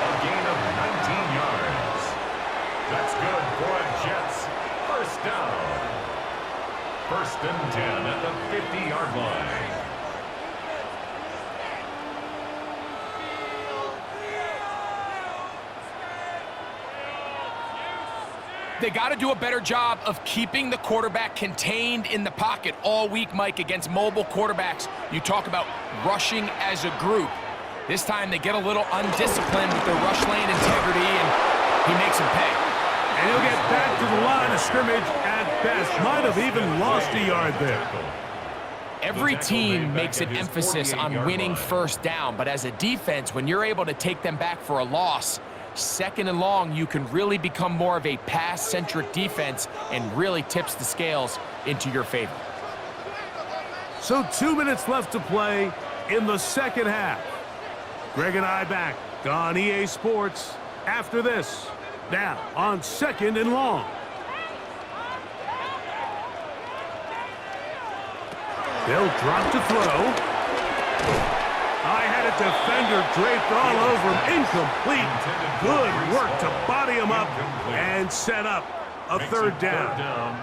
A gain of 19 yards. That's good for a Jets first down. 1st and 10 at the 50-yard line. They got to do a better job of keeping the quarterback contained in the pocket all week, Mike, against mobile quarterbacks. You talk about rushing as a group. This time they get a little undisciplined with their rush lane integrity, and he makes them pay. And he'll get back to the line of scrimmage at best. Might have even lost a yard there. Every team makes an emphasis on winning first down, but as a defense, when you're able to take them back for a loss, 2nd and long, you can really become more of a pass-centric defense and really tips the scales into your favor. So 2 minutes left to play in the second half. Greg and I back on EA Sports after this. Now on 2nd and long. They'll drop to throw. I had a defender draped all over him. Incomplete. Good work to body him up and set up a 3rd down.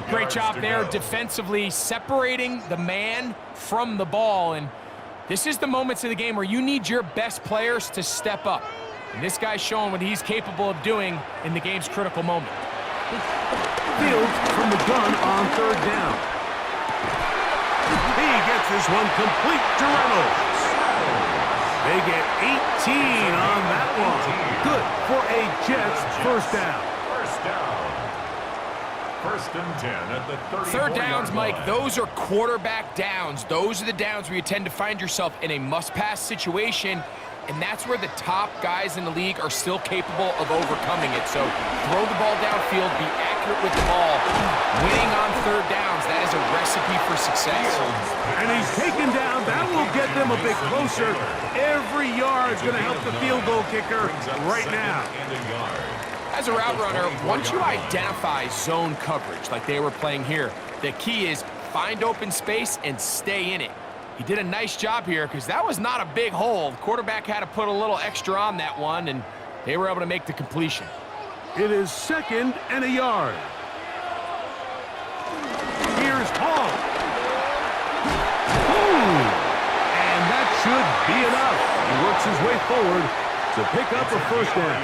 Great job there defensively, separating the man from the ball. And this is the moments of the game where you need your best players to step up. And this guy's showing what he's capable of doing in the game's critical moment. Fields from the gun on 3rd down. He gets this one complete to Reynolds. They get 18 on that one. Good for a Jets first down. 1st and 10 at the 3rd downs, Mike, line. those are quarterback downs. Those are the downs where you tend to find yourself in a must-pass situation, and that's where the top guys in the league are still capable of overcoming it. So throw the ball downfield, be accurate with the ball. Winning on 3rd downs, that is a recipe for success. And he's taken down. That will get them a bit closer. Every yard's going to help the field goal kicker right now. As a route runner, once you identify zone coverage like they were playing here, the key is find open space and stay in it. He did a nice job here because that was not a big hole. The quarterback had to put a little extra on that one, and they were able to make the completion. It is 2nd and a yard. Here's Hall. Ooh, and that should be enough. He works his way forward to pick up a first down.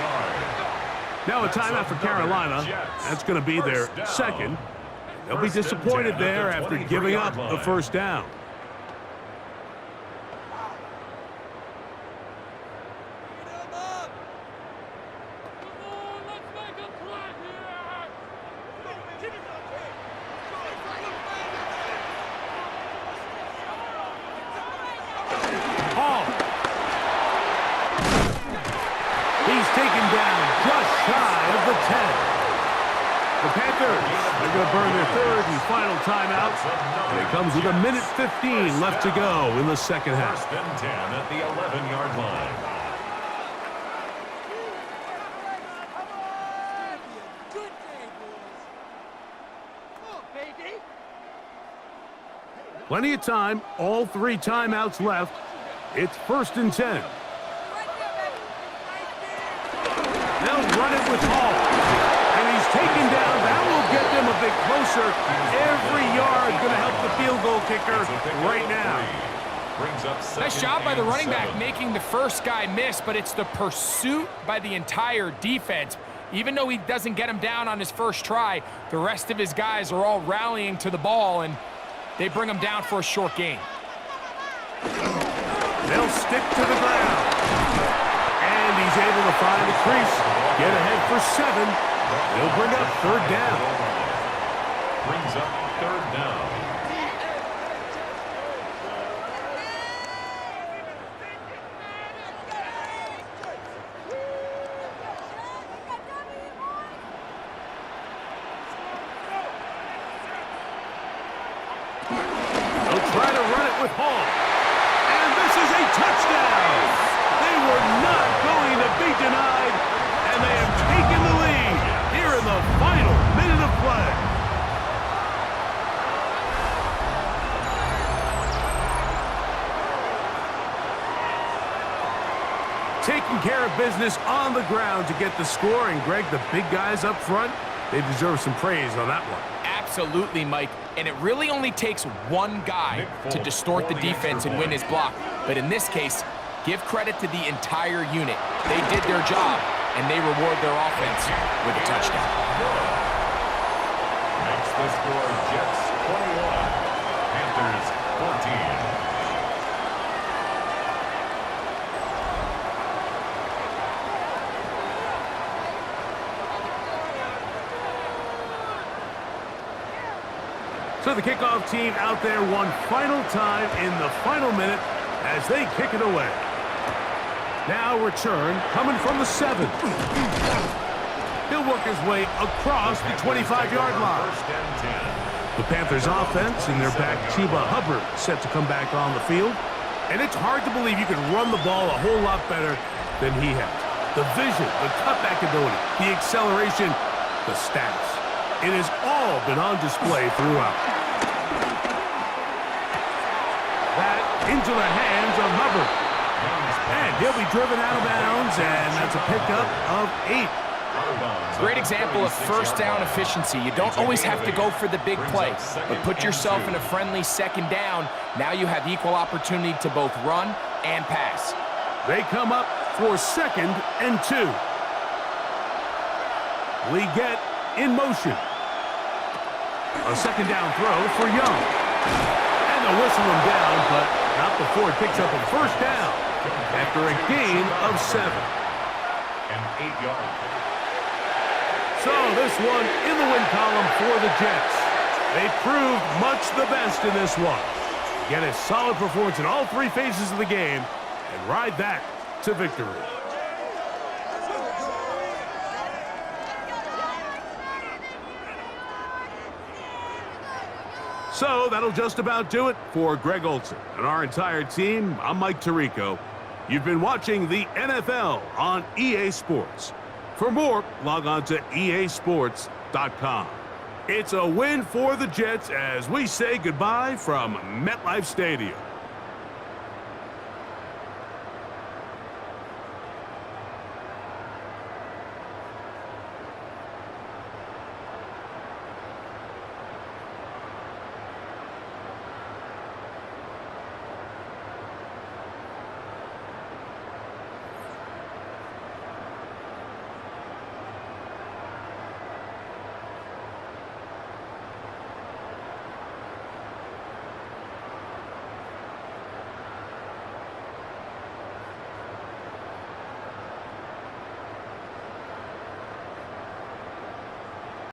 Now a timeout for Carolina. That's going to be their 2nd. They'll be disappointed there after giving up the first down. He's taken down just shy of the 10. The Panthers Panthers, they're going to burn their third and final timeout. And it comes with 1:15 left to go in the second half. First and 10 at the 11-yard line. Plenty of time, all 3 timeouts left. It's first and 10. They'll run it with Hall. And he's taken down. That will get them a bit closer. Every yard going to help the field goal kicker right now. Nice job by the running back making the first guy miss, but it's the pursuit by the entire defense. Even though he doesn't get him down on his first try, the rest of his guys are all rallying to the ball, and they bring him down for a short gain. They'll stick to the ground. And he's able to find the crease. Get ahead for 7. They'll bring up third down. Brings up third down. They'll try to run it with Hall. And this is a touchdown. They were not going to be denied. And they have taken the lead here in the final minute of play. Taking care of business on the ground to get the score. And, Greg, the big guys up front, they deserve some praise on that one. Absolutely, Mike. And it really only takes one guy to distort the defense and win his block. But in this case, give credit to the entire unit. They did their job, and they reward their offense with a touchdown. Makes the score Jets 21, Panthers 14. So the kickoff team out there one final time in the final minute as they kick it away. Now return coming from the 7. He'll work his way across the 25-yard line. First and 10. The Panthers offense and their back Chuba Hubbard set to come back on the field. And it's hard to believe you can run the ball a whole lot better than he has. The vision, the cutback ability, the acceleration, the stats. It has all been on display throughout. That into the hands of Hubbard. And he'll be driven out of bounds, and that's a pickup of 8. Great example of first down efficiency. You don't always have to go for the big play, but put yourself in a friendly second down. Now you have equal opportunity to both run and pass. They come up for second and 2. Leggett in motion. A second down throw for Young. And they'll whistle him down, but not before it picks up a first down after a gain of 7. And 8 yards. So this one in the win column for the Jets. They proved much the best in this one. Get a solid performance in all 3 phases of the game and ride that to victory. So that'll just about do it for Greg Olsen and our entire team. I'm Mike Tirico. You've been watching the NFL on EA Sports. For more, log on to easports.com. It's a win for the Jets as we say goodbye from MetLife Stadium.